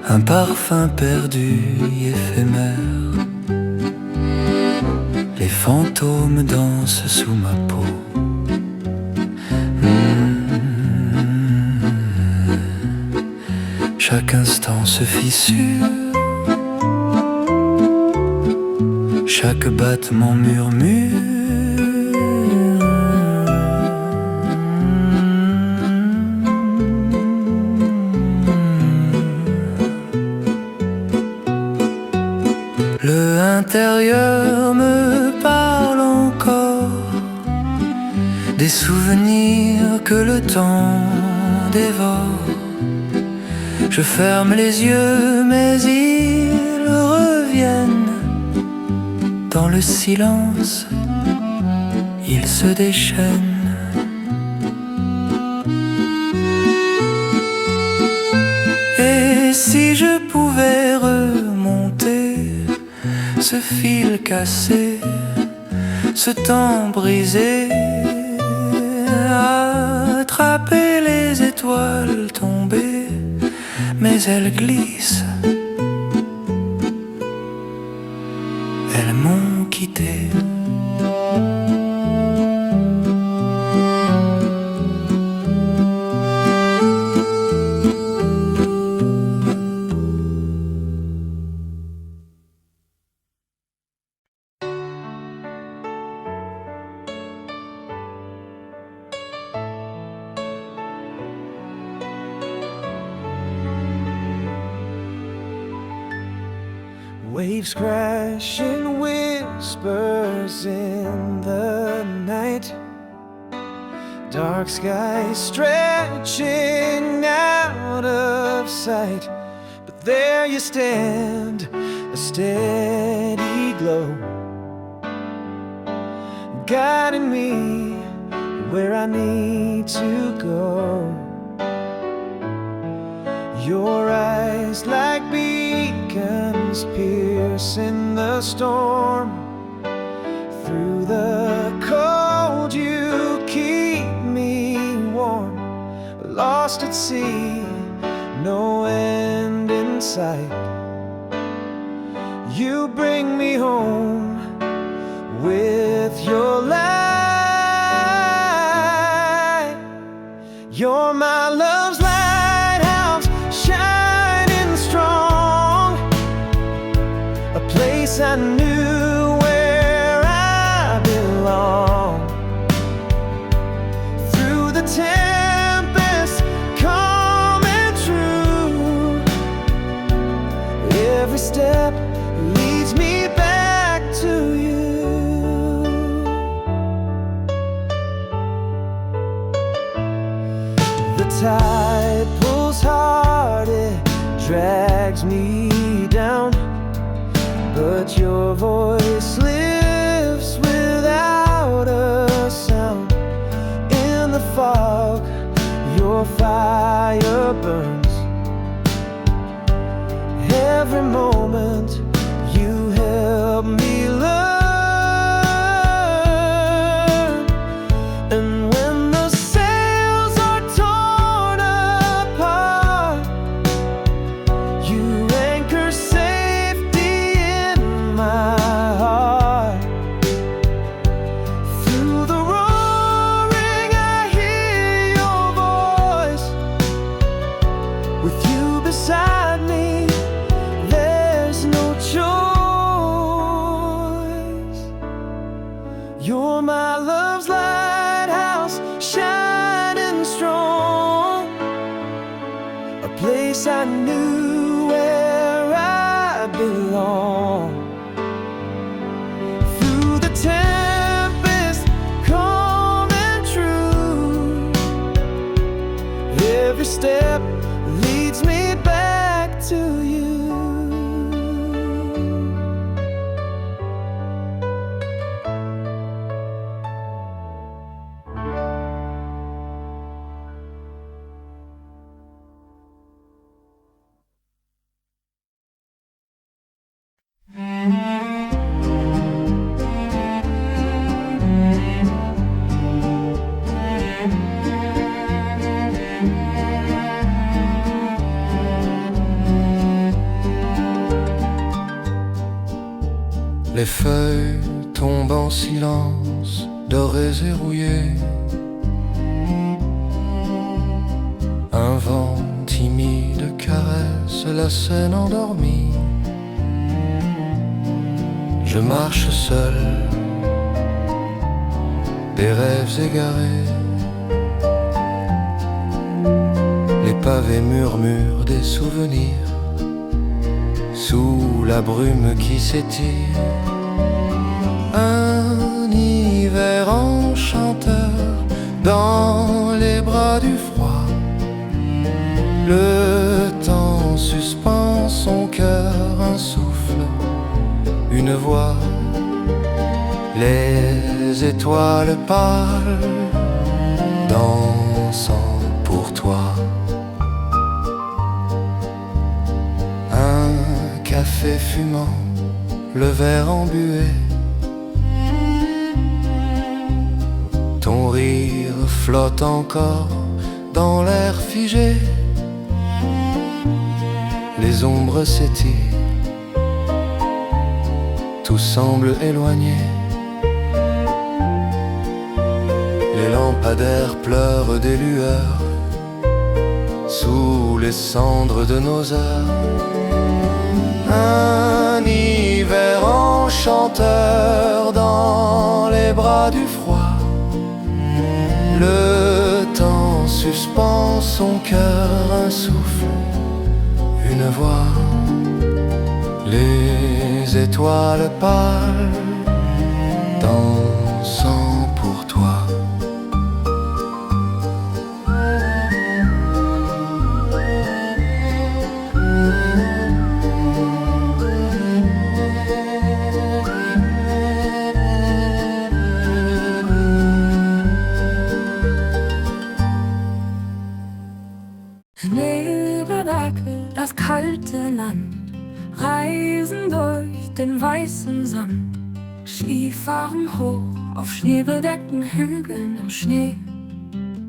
un parfum perdu, éphémère. Les fantômes dansent sous ma peau. Chaque instant se fissure, chaque battement murmure. Le intérieur me parle encore des souvenirs que le temps dévore. Je ferme les yeux, mais ils reviennent. Dans le silence, ils se déchaînent. Et si je pouvais remonter ce fil cassé, ce temps brisé, attraper les étoiles tombées, mais elles glissent, elles m'ont quitté. Waves crashing, whispers in the night. Dark sky stretching out of sight. But there you stand, a steady glow, guiding me where I need to go. Your eyes like beacons piercing the storm. Through the cold you keep me warm. Lost at sea, no end in sight. You bring me home with your light. You're my love's lighthouse, shining strong. A place I knew where I belong. Through the tempest, calm and true. Every step leads me back to you. The tide pulls hard, it drags me down, but your voice lives without a sound. In the fog, your fire burns. Every moment you help me learn. And when the sails are torn apart, you anchor safety in my heart. Through the roaring I hear your voice. With you beside me, there's no choice. You're my love's lighthouse, shining strong. A place I knew where I belong. Through the tempest, calm and true. Every step leads me back to you. Les feuilles tombent en silence, dorées et rouillées. Un vent timide caresse la scène endormie. Je marche seul, des rêves égarés. Les pavés murmurent des souvenirs sous la brume qui s'étire. Un hiver enchanteur dans les bras du froid. Le temps ne vois les étoiles pâles dansant pour toi. Un café fumant, le verre embué, ton rire flotte encore dans l'air figé. Les ombres s'étirent, tout semble éloigné. Les lampadaires pleurent des lueurs sous les cendres de nos heures. Un hiver enchanteur dans les bras du froid. Le temps suspend son cœur, un souffle, une voix. Les étoiles pâles dansant pour toi. Schneeberge, das kalte Land, reisen durch den weißen Sand, Skifahren hoch auf schneebedeckten Hügeln im Schnee,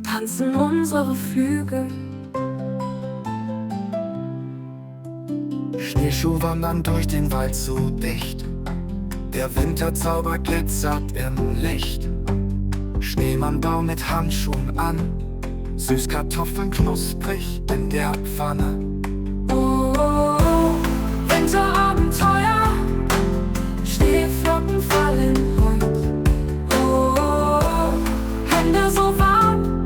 tanzen unsere Flügel. Schneeschuhwandern durch den Wald so dicht, der Winterzauber glitzert im Licht. Schneemannbau mit Handschuhen an, Süßkartoffeln knusprig in der Pfanne. Oh, oh, oh, Winterabenteuer, Schneeflocken fallen heut. Oh, oh, oh, Hände so warm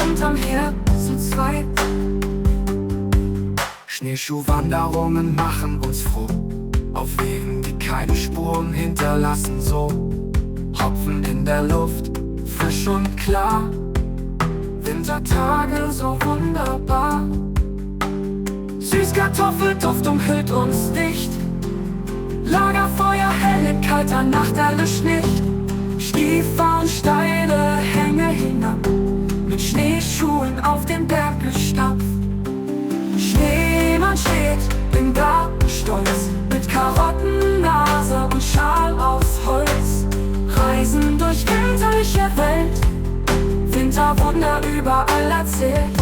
und am Herd zu zweit. Schneeschuhwanderungen machen uns froh, auf Wegen, die keine Spuren hinterlassen, so. Hopfen in der Luft, frisch und klar, Wintertage so wunderbar. Süßkartoffelduft umhüllt uns dicht, Lagerfeuer, helle, kalter Nacht erlischt nicht. Skifahren steile Hänge hinab, mit Schneeschuhen auf den Berg gestapft. Schneemann steht im Garten stolz, mit Karottennase und Schal aus Holz. Reisen durch winterliche Welt, Winterwunder überall erzählt.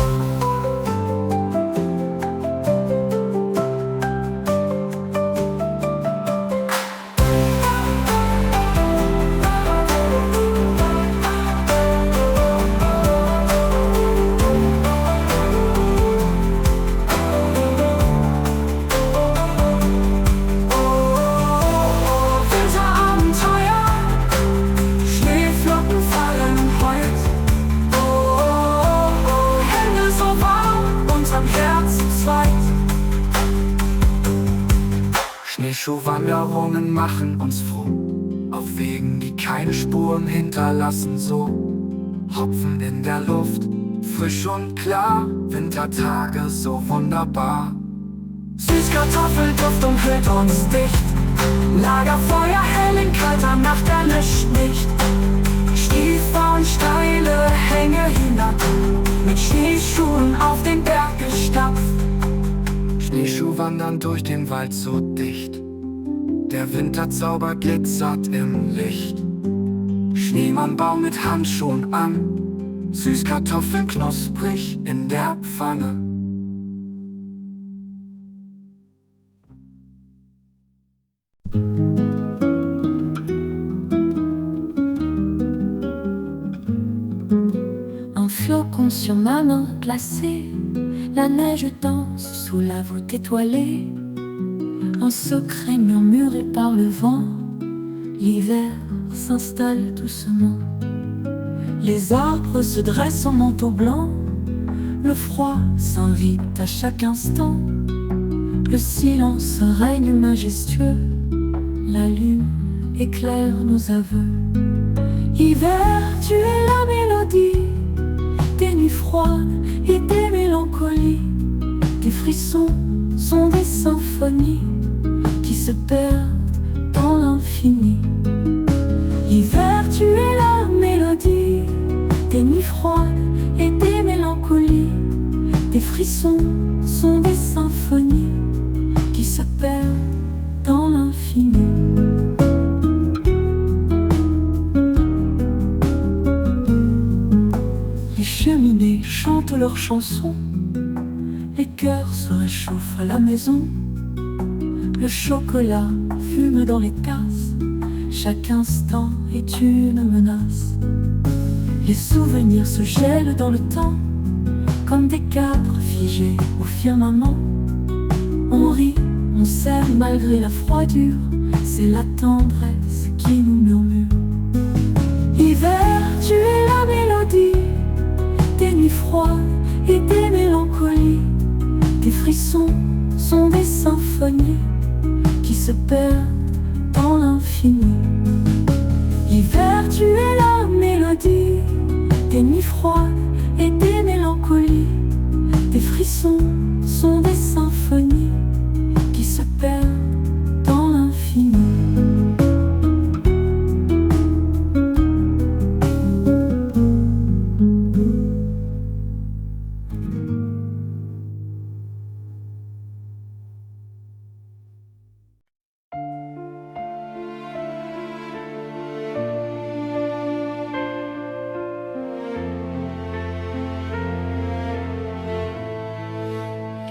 Schneeschuhwanderungen machen uns froh, auf Wegen, die keine Spuren hinterlassen, so. Hopfen in der Luft, frisch und klar, Wintertage so wunderbar. Süßkartoffelduft umhüllt uns dicht, Lagerfeuer hell in kalter Nacht erlischt nicht. Skifahren steile Hänge hinab, mit Schneeschuhen auf den Berg gestapft. Schneeschuhwandern durch den Wald so dicht, der Winterzauber glitzert im Licht. Schneemannbau mit Handschuhen an, Süßkartoffeln knusprig in der Pfanne. Un flocon sur ma main glacée, la neige danse sous la voûte étoilée. Un secret murmuré par le vent, l'hiver s'installe doucement. Les arbres se dressent en manteau blanc, le froid s'invite à chaque instant. Le silence règne majestueux, la lune éclaire nos aveux. Hiver, tu es la mélodie des nuits froides et des mélancolies. Tes frissons sont des symphonies qui se perdent dans l'infini. l'infini. L'hiver, tu es la mélodie des nuits froides et des mélancolies. Tes frissons sont des symphonies qui se perdent dans l'infini. Les cheminées chantent leurs chansons, les cœurs se réchauffent à la maison. Le chocolat fume dans les tasses, chaque instant est une menace. Les souvenirs se gèlent dans le temps, comme des cadres figés au firmament. On rit, on s'aime malgré la froidure, c'est la tendresse qui nous murmure. Hiver, tu es la mélodie des nuits froides et des mélancolies. Tes frissons sont des symphonies qui se perdent dans l'infini. Hiver, tu es la mélodie des nuits froides et des mélancolies. Tes frissons sont des symphonies qui se perdent dans l'infini.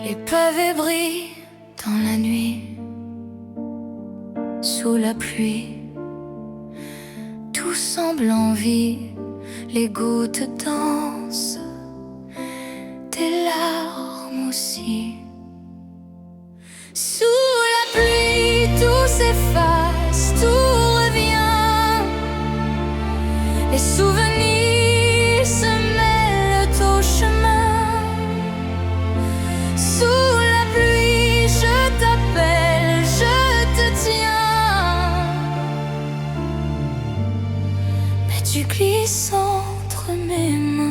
Les pavés brillent dans la nuit, sous la pluie. Tout semble en vie, les gouttes dansent, tes larmes aussi. Sous la pluie, tout s'efface, tout revient. Les souvenirs se mêlent au chemin. Sous la pluie, je t'appelle, je te tiens. Mais tu glisses entre mes mains.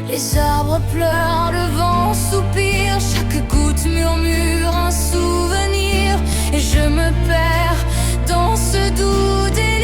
Les arbres pleurent, le vent soupire, chaque goutte murmure un souvenir. Et je me perds dans ce doux délire.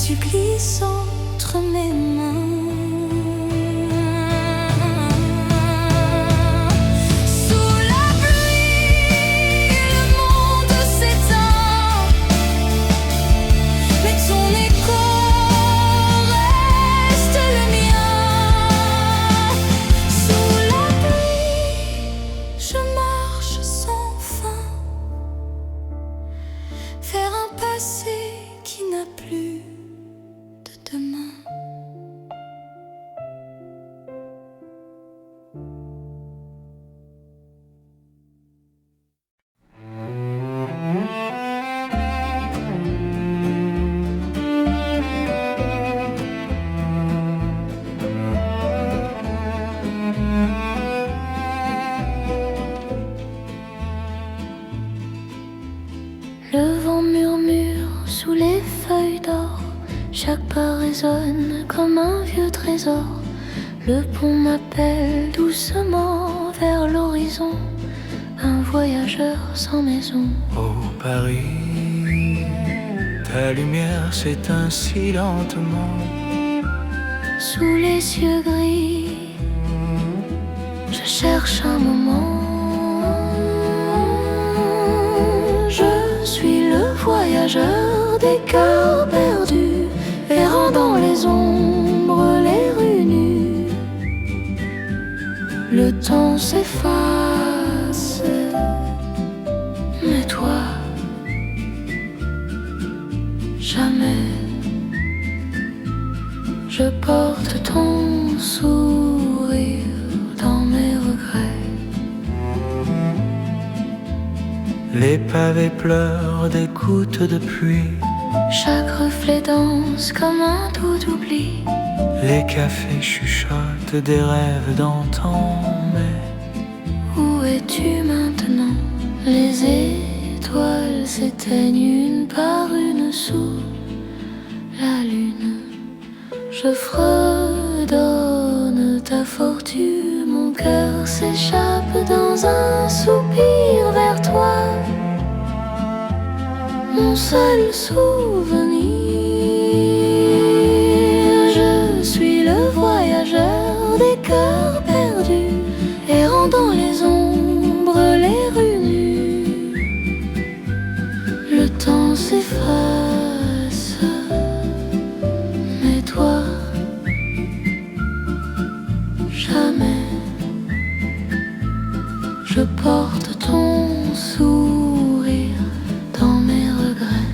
Tu glisses entre mes mains. Sous la pluie, le monde s'éteint, mais ton écho reste le mien. Sous la pluie, je marche sans fin vers un passé qui n'a plus demain. Le vent murmure sous les feuilles d'or. Chaque pas résonne comme un vieux trésor. Le pont m'appelle doucement vers l'horizon. Un voyageur sans maison. Oh Paris, ta lumière s'éteint si lentement. Sous les cieux gris, je cherche un moment. Je suis le voyageur des cœurs perdus, errant dans les ombres, les rues nues. Le temps s'efface, mais toi, jamais. Je porte ton sourire dans mes regrets. Les pavés pleurent des gouttes de pluie. Chaque reflet danse comme un doux oubli. Les cafés chuchotent des rêves d'antan. Mais où es-tu maintenant? Les étoiles s'éteignent une par une sous la lune. Je fredonne ta fortune, mon cœur s'échappe dans un soupir vers toi. Mon seul souvenir, je suis le voyageur des cœurs perdus, errant dans les ombres, les rues nues. Le temps s'efface, mais toi, jamais. Je porte ton sourire dans mes regrets.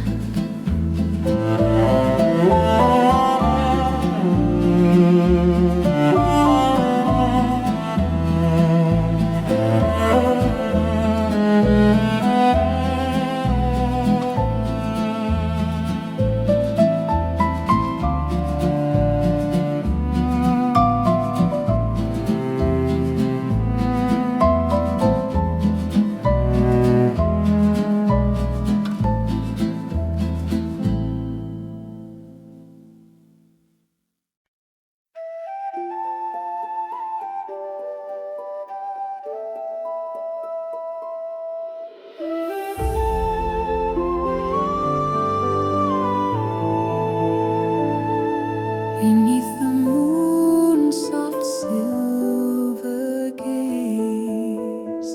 Beneath the moon's soft silver gaze,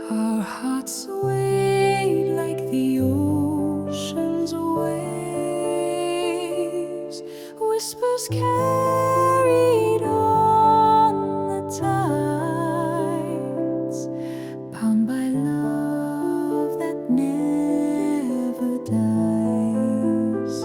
our hearts swayed like the ocean's waves. Whispers carried on the tides, bound by love that never dies.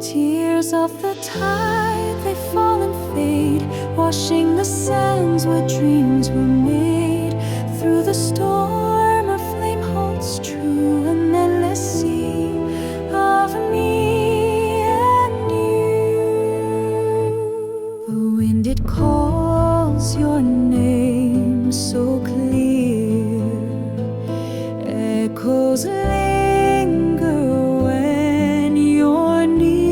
Tears of the tide, they fall and fade, washing the sands where dreams were made. Through the storm, our flame holds true, an endless sea of me and you. The wind, it calls your name so clear, echoes linger when you're near.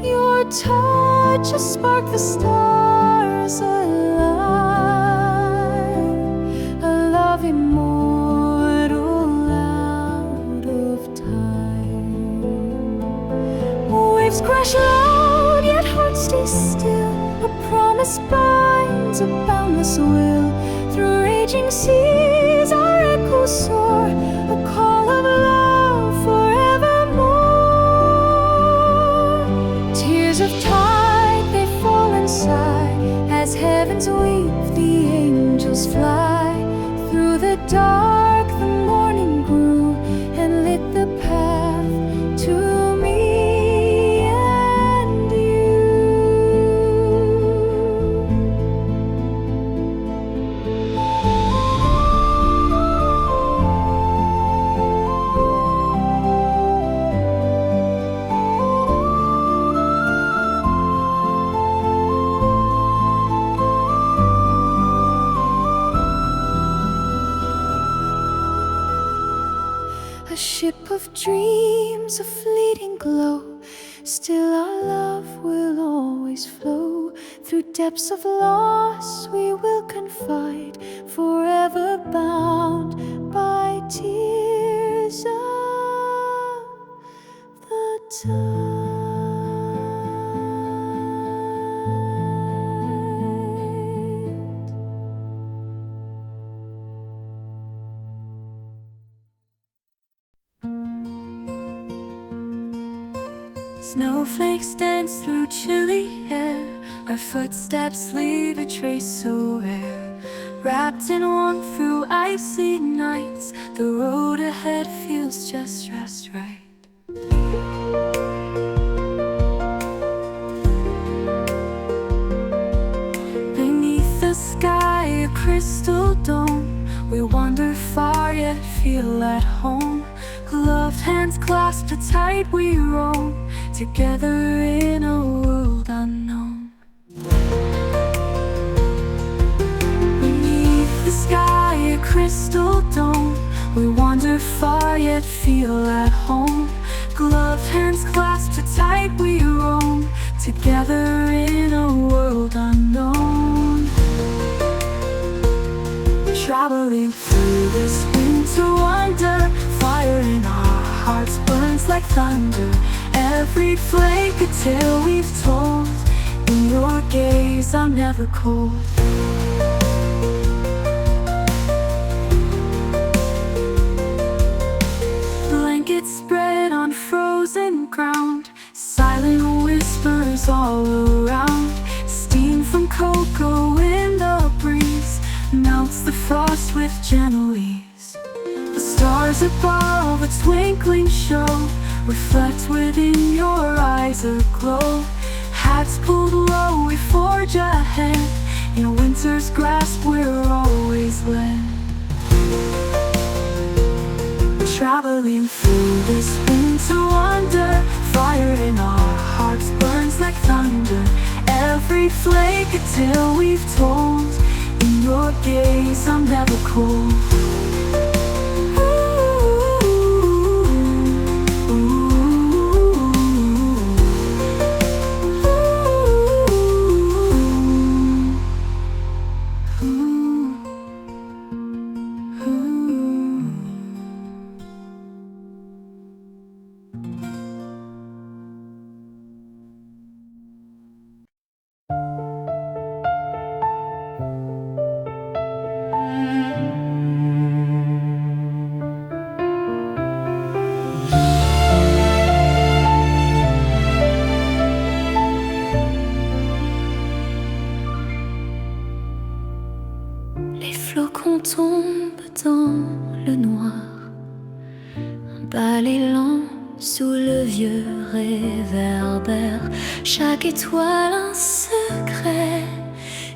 Your touch, a spark the stars alive, a love immortal out of time. Waves crash loud, yet hearts stay still. A promise binds a boundless will. Through raging seas, our echoes soar, a call of love forevermore. Tears of tide, they fall and sigh, as heavens weep, the angels fly. Through the dark, the morning grew, and lit the path to me and you. A ship of dreams, a fleeting glow. Still our love will always flow. Through depths of loss we will confide, forever bound by tears of the tide. Snowflakes dance through chilly air, our footsteps leave a trace so rare. Wrapped in warmth through icy nights, the road ahead feels just right. feel at home. Gloved hands clasped tight, we roam together in a world unknown. Beneath the sky, a crystal dome, we wander far yet feel at home. Gloved hands clasped tight, we roam together in a world unknown. Traveling through this winter wonder, fire in our hearts burns like thunder. Every flake a tale we've told, in your gaze I'm never cold. Blankets spread on frozen ground, silent whispers all around. Steam from cocoa in the breeze melts the frost with gentle ease. The stars above, a twinkling show, reflect within your eyes a glow. Hats pulled low, we forge ahead, in winter's grasp we're always led. Traveling through this winter wonder, fire in our hearts burns like thunder. Every flake a tale we've told, in your gaze I'm never cold. Les flocons tombent dans le noir, un balai lent sous le vieux réverbère. Chaque étoile un secret,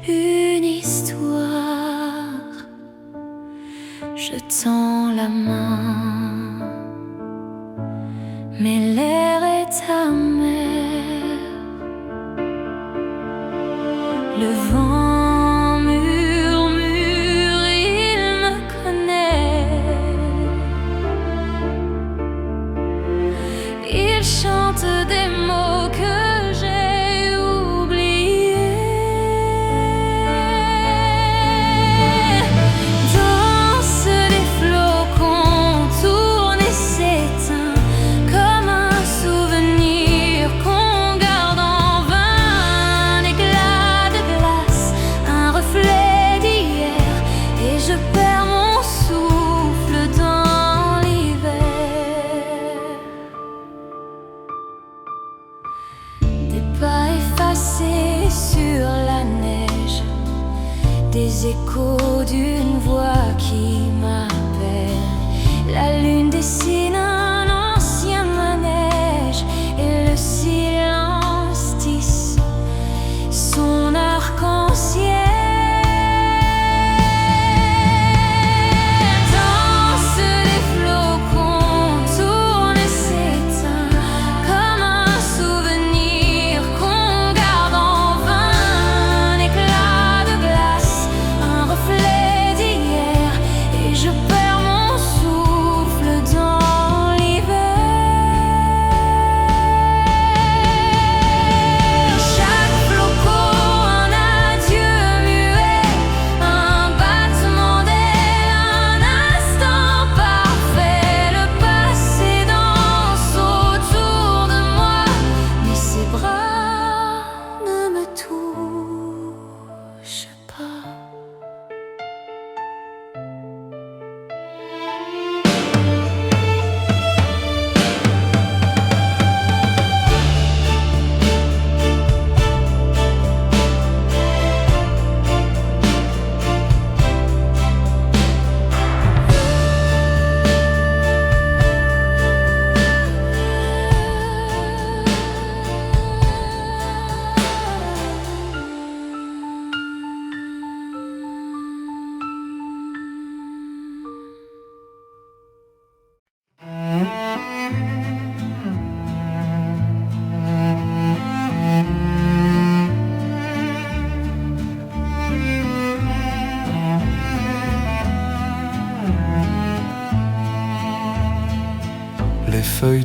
une histoire. Je tends la main, mais l'air est amer. Le vent murmure, il me connaît. Il chante des mots que j'ai oubliés. Danse des flocons, tourne et s'éteint comme un souvenir qu'on garde en vain. Un éclat de glace, un reflet d'hier, et je perds mon souffle dans l'hiver. Des pas effacés sur la neige, des échos d'une voix qui m'appelle. La lune dessine un ancien manège et le silence tisse son arc-en-ciel. Danse des flocons, tourne et s'éteint comme un souvenir qu'on garde en vain. Un éclat de glace, un reflet d'hier, et je perds mon souffle dans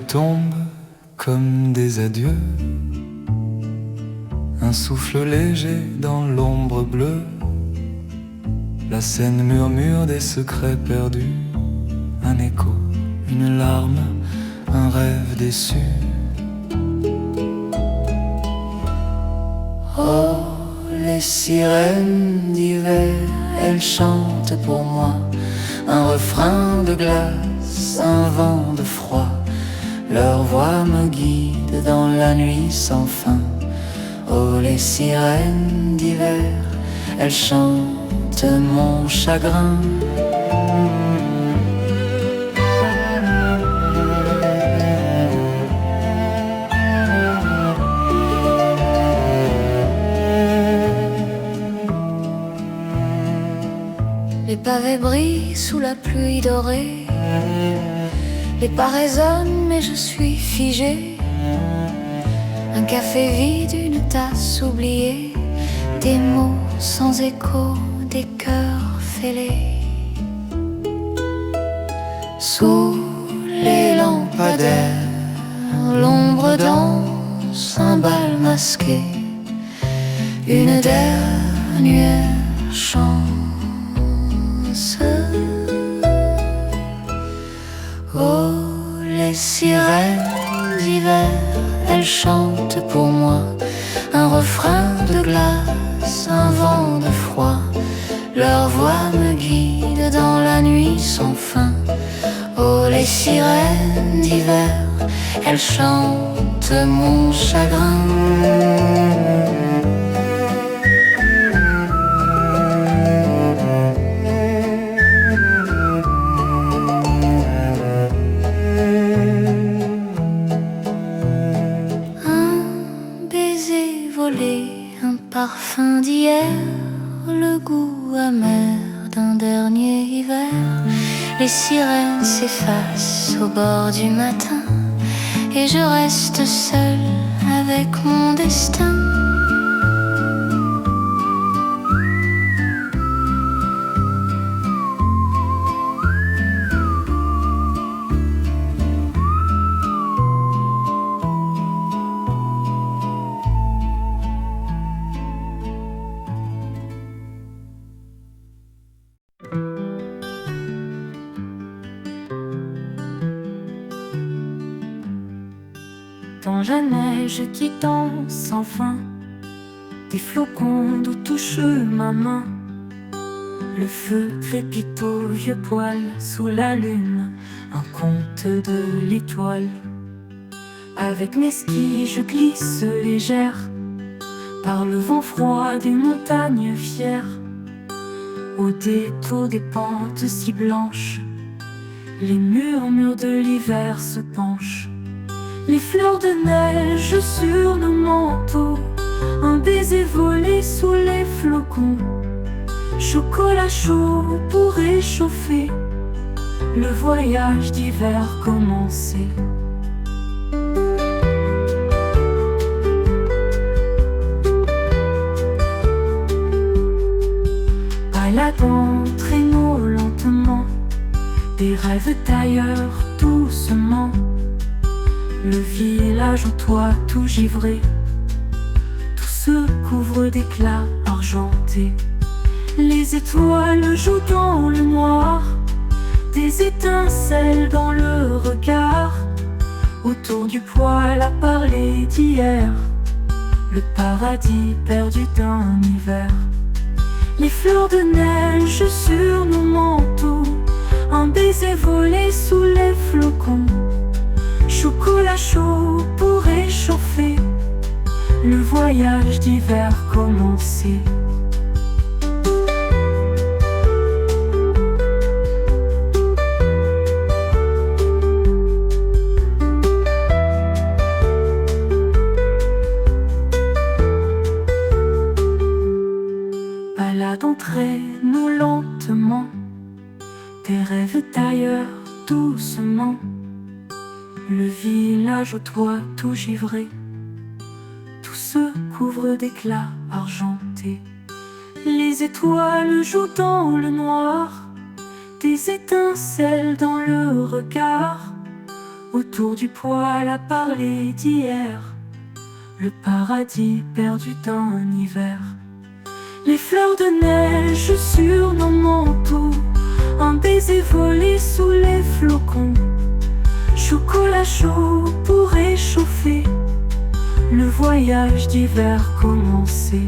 tombent comme des adieux, un souffle léger dans l'ombre bleue. La scène murmure des secrets perdus, un écho, une larme, un rêve déçu. Oh, les sirènes d'hiver, elles chantent pour moi un refrain de glace, un vent de froid. Leur voix me guide dans la nuit sans fin. Oh, les sirènes d'hiver, elles chantent mon chagrin. Les pavés brillent sous la pluie dorée. Les pas résonnent mais je suis figé. Un café vide, une tasse oubliée. Des mots sans écho, des cœurs fêlés. Sous les lampadaires, l'ombre danse, un bal masqué. Une dernière chance. Oh, les sirènes d'hiver, elles chantent pour moi un refrain de glace, un vent de froid. Leur voix me guide dans la nuit sans fin. Oh, les sirènes d'hiver, elles chantent mon chagrin. Un parfum d'hier, le goût amer d'un dernier hiver. Les sirènes s'effacent au bord du matin et je reste seule avec mon destin. Dans la neige qui danse sans fin, des flocons d'eau touchent ma main. Le feu crépite au vieux poil sous la lune, un conte de l'étoile. Avec mes skis je glisse légère par le vent froid des montagnes fières. Au détour des pentes si blanches, les murmures de l'hiver se penchent. Les fleurs de neige sur nos manteaux, un baiser volé sous les flocons. Chocolat chaud pour réchauffer, le voyage d'hiver commencé. Baladant traîneau lentement, des rêves d'ailleurs doucement. Le village en toit tout givré, tout se couvre d'éclats argentés. Les étoiles jouent dans le noir, des étincelles dans le regard. Autour du poêle à parler d'hier, le paradis perdu d'un hiver. Les fleurs de neige sur nos manteaux, un baiser volé sous les flocons. Chocolat chaud pour réchauffer, le voyage d'hiver commencé. Balade entraîne-nous lentement, des rêves d'ailleurs doucement. Le village au toit tout givré, tout se couvre d'éclats argentés. Les étoiles jouent dans le noir, des étincelles dans le regard. autour du poêle à parler d'hier, le paradis perdu dans un hiver. Les fleurs de neige sur nos manteaux, un baiser volé sous les flocons, chocolat chaud pour réchauffer, le voyage d'hiver commencé.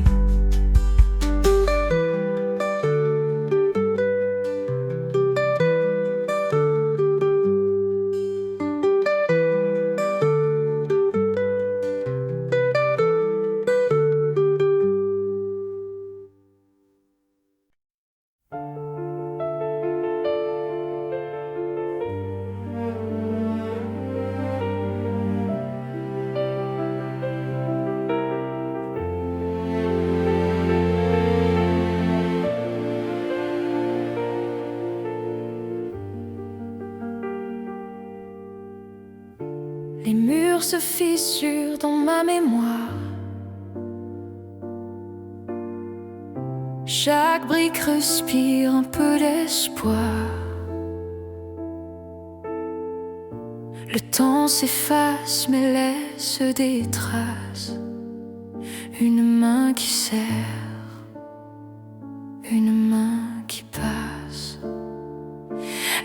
Les murs se fissurent dans ma mémoire. Chaque brique respire un peu d'espoir. Le temps s'efface mais laisse des traces. Une main qui serre, une main qui passe.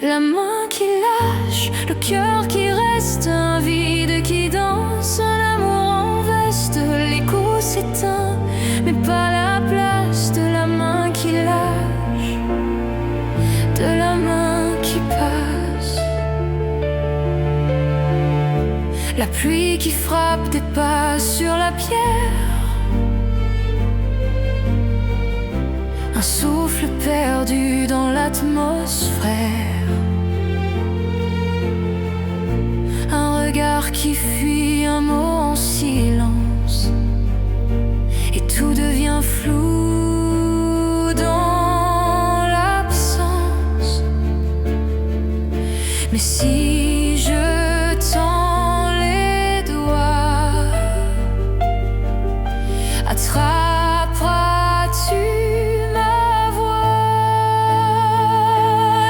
La main qui lâche, le cœur qui reste, un vide qui danse, un amour en veste. L'écho s'éteint, mais pas la place de la main qui lâche, de la main qui passe. La pluie qui frappe des pas sur la pierre, un souffle perdu dans l'atmosphère. Un regard qui fuit, un mot en silence, et tout devient flou dans l'absence. Mais si je tends les doigts, attraperas-tu ma voix?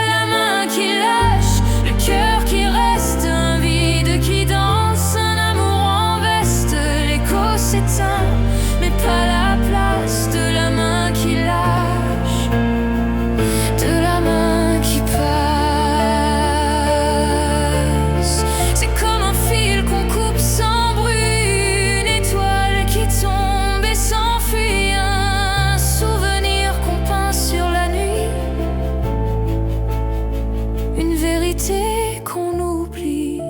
La main qui lâche, le cœur qui reste, un vide qui danse, un amour en veste. L'écho s'éteint, mais pas la place de la main qui lâche, de la main qui passe. C'est comme un fil qu'on coupe sans bruit, une étoile qui tombe et s'enfuit, un souvenir qu'on peint sur la nuit, une vérité qu'on oublie.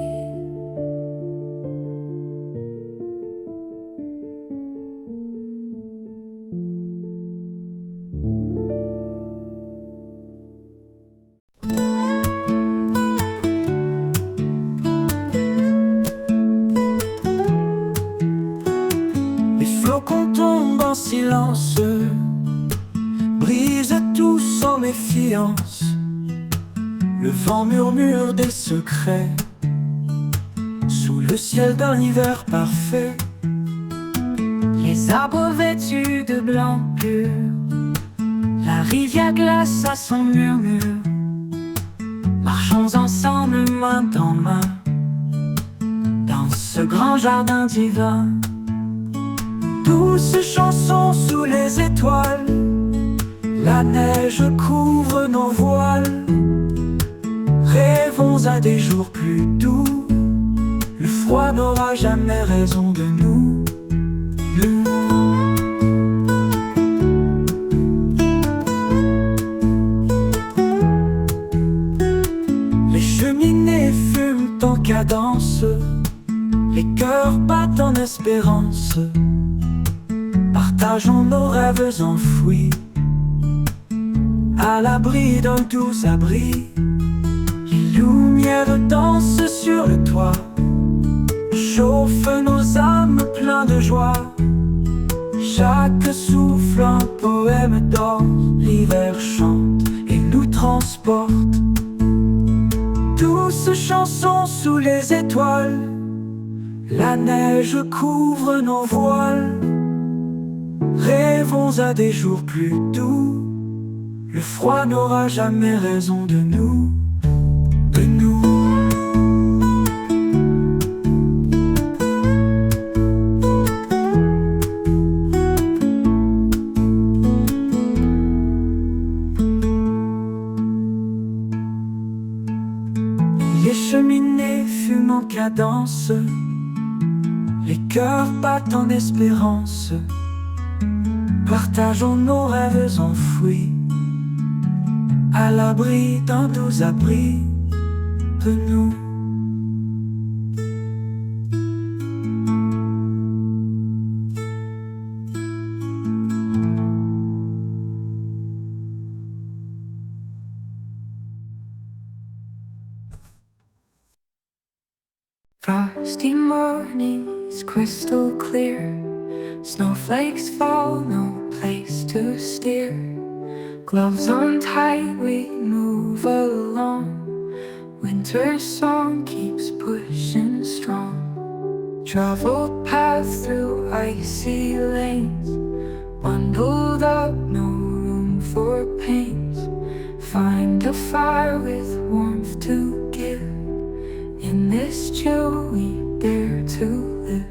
Les flocons tombent en silence, brisent tout sans méfiance. Le vent murmure des secrets sous le ciel d'un hiver parfait. Les arbres vêtus de blanc pur, la rivière glace à son murmure. Marchons ensemble main dans main dans ce grand jardin divin. Douce chanson sous les étoiles, la neige couvre nos voiles. Rêvons à des jours plus doux, le froid n'aura jamais raison de nous. Les cheminées fument en cadence, les cœurs battent en espérance. Partageons nos rêves enfouis, à l'abri d'un doux abri. Les lumières dansent sur le toit, chauffent nos âmes pleins de joie. Chaque souffle un poème d'or, l'hiver chante et nous transporte. Douce chanson sous les étoiles, la neige couvre nos voiles. Rêvons à des jours plus doux, le froid n'aura jamais raison de nous, de nous. danse, les cœurs battent en espérance. Partageons nos rêves enfouis, à l'abri d'un doux abri de nous. Frosty mornings, crystal clear. Snowflakes fall, no place to steer. Gloves on tight, we move along. Winter's song keeps pushing strong. Travel paths through icy lanes. Bundled up, no room for pains. Find a fire with warmth to give. In this chill we dare to live.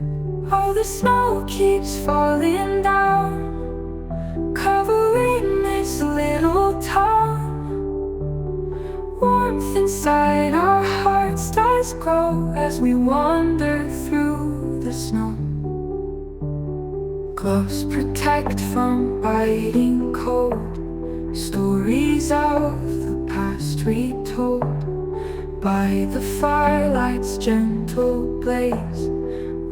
Oh, the snow keeps falling down, covering this little town. Warmth inside our hearts does grow as we wander through the snow. Gloves protect from biting cold. Stories of the past retold by the firelight's gentle blaze.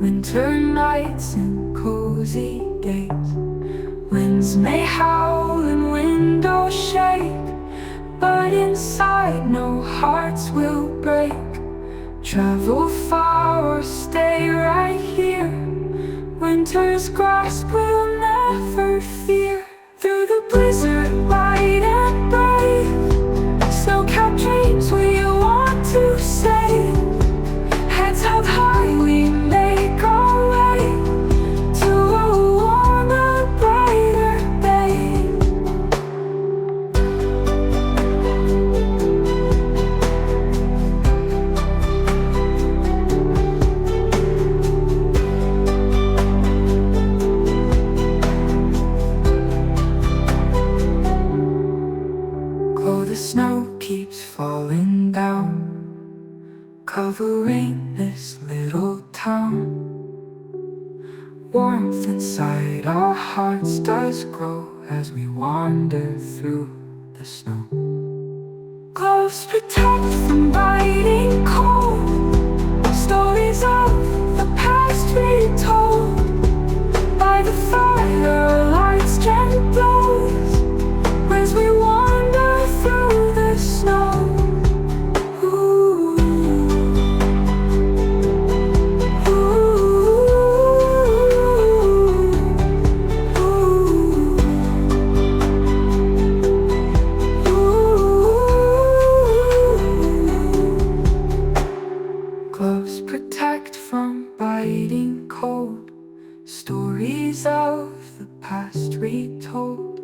Winter nights and cozy days. Winds may howl and windows shake, but inside no hearts will break. Travel far or stay right here. Winter's grasp will never fear. Through the blizzard, wide and brave, snow-capped dreams we want to save. Heads held high, we make our way to a warmer, brighter day. Oh, the snow keeps falling down, covering this little town. Warmth inside our hearts does grow as we wander through the snow. Gloves protect from biting cold. Stories of the past retold by the fire lights gently blows as we wander through the snow. Gloves protect from biting cold. Stories of the past retold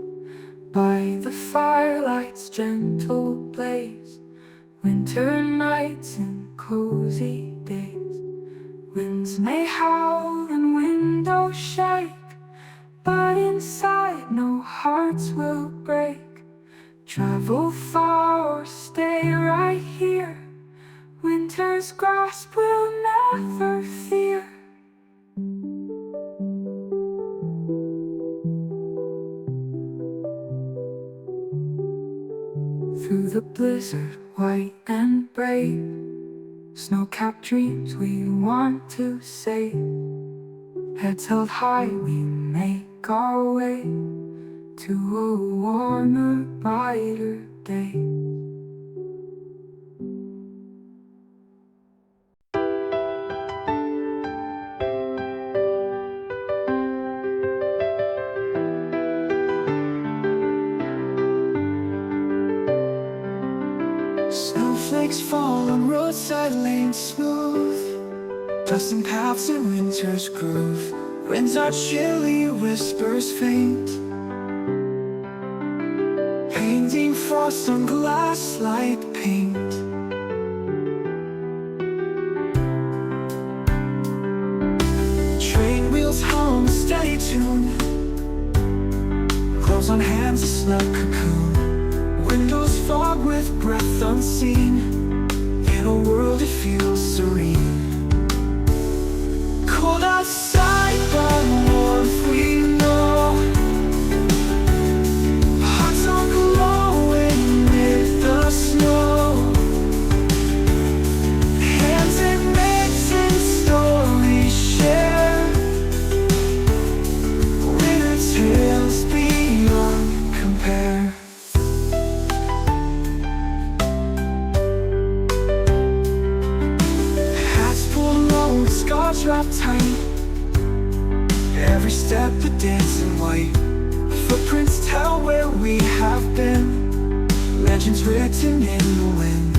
by the firelight's gentle blaze. Winter nights and cozy days. Winds may howl and windows shake, but inside no hearts will break. Travel far or stay right here. Winter's grasp will never fear. Through the blizzard, white and brave, snow-capped dreams we want to save. Heads held high, we make our way to a warmer, brighter day. Snowflakes fall on roadside lanes smooth, dusting paths in winter's groove. Winds are chilly, whispers faint, painting frost on glass like paint. Train wheels hum a steady tune, clothes on hands a snug cocoon. Windows fog with breath unseen, in a world it feels serene. Every step the dancing white footprints tell where we have been. Legends written in the wind.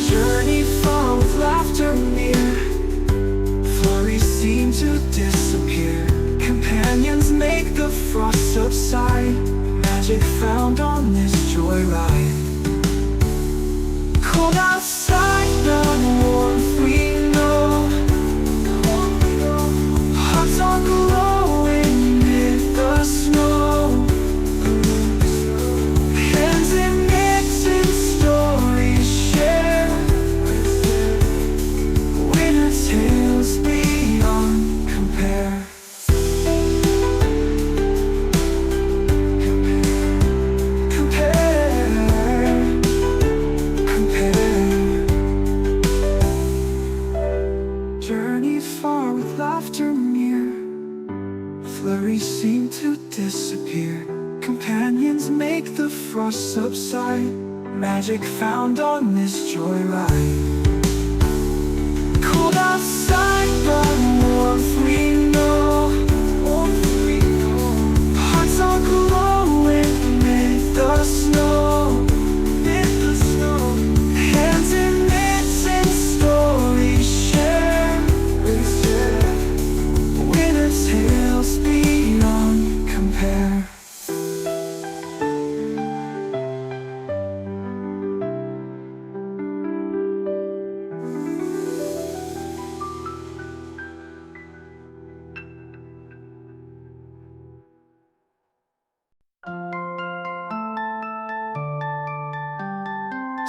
Journey far with laughter near. Flurries seem to disappear. Companions make the frost subside. Magic found on this joyride. Cold outside, not warmth we know. Hearts are glowing amid the snow. Hands in mitts and stories shared. Winter tales beyond compare. Flurries seem to disappear. Companions make the frost subside. Magic found on this joyride. Cold outside, but warmth we know. Hearts are glowing amid the snow. Hands in mitts and stories shared. Winter tales beyond compare.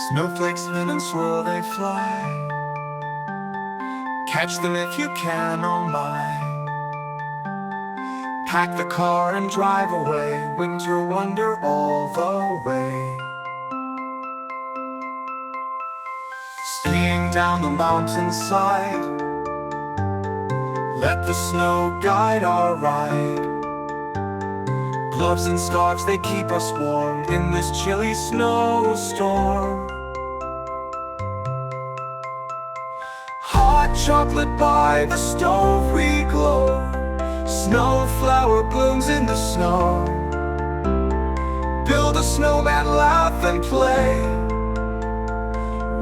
Snowflakes spin and swirl, they fly. Catch them if you can, oh my. Pack the car and drive away. Winter wonder all the way. Skiing down the mountainside. Let the snow guide our ride. Gloves and scarves, they keep us warm in this chilly snowstorm. Hot chocolate by the stove we glow. Snowflower blooms in the snow. Build a snowman, laugh and play.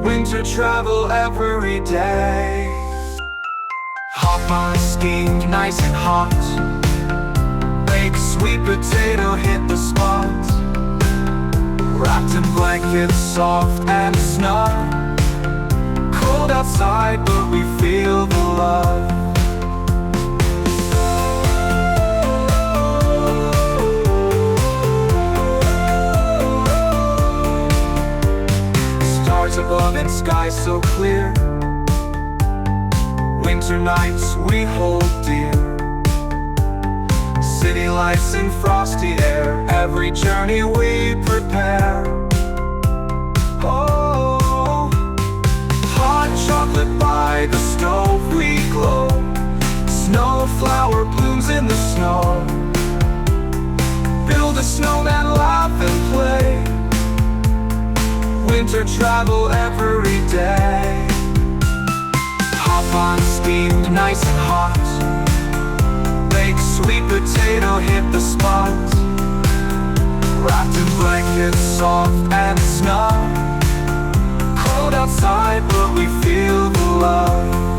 Winter travel every day. Hop on skiing, nice and hot. Bake sweet potato, hit the spot. Wrapped in blankets, soft and snug. Cold outside, but we feel the love. Stars above and sky so clear. Winter nights we hold dear. City lights in frosty air. Every journey we prepare. Oh, hot chocolate by the stove we glow. Snowflower blooms in the snow. Build a snowman, laugh and play. Winter travel every day. Hop on steamed, nice and hot. Bake sweet potato, hit the spot. Wrapped in blankets, soft and snug. Cold outside, but we feel the love.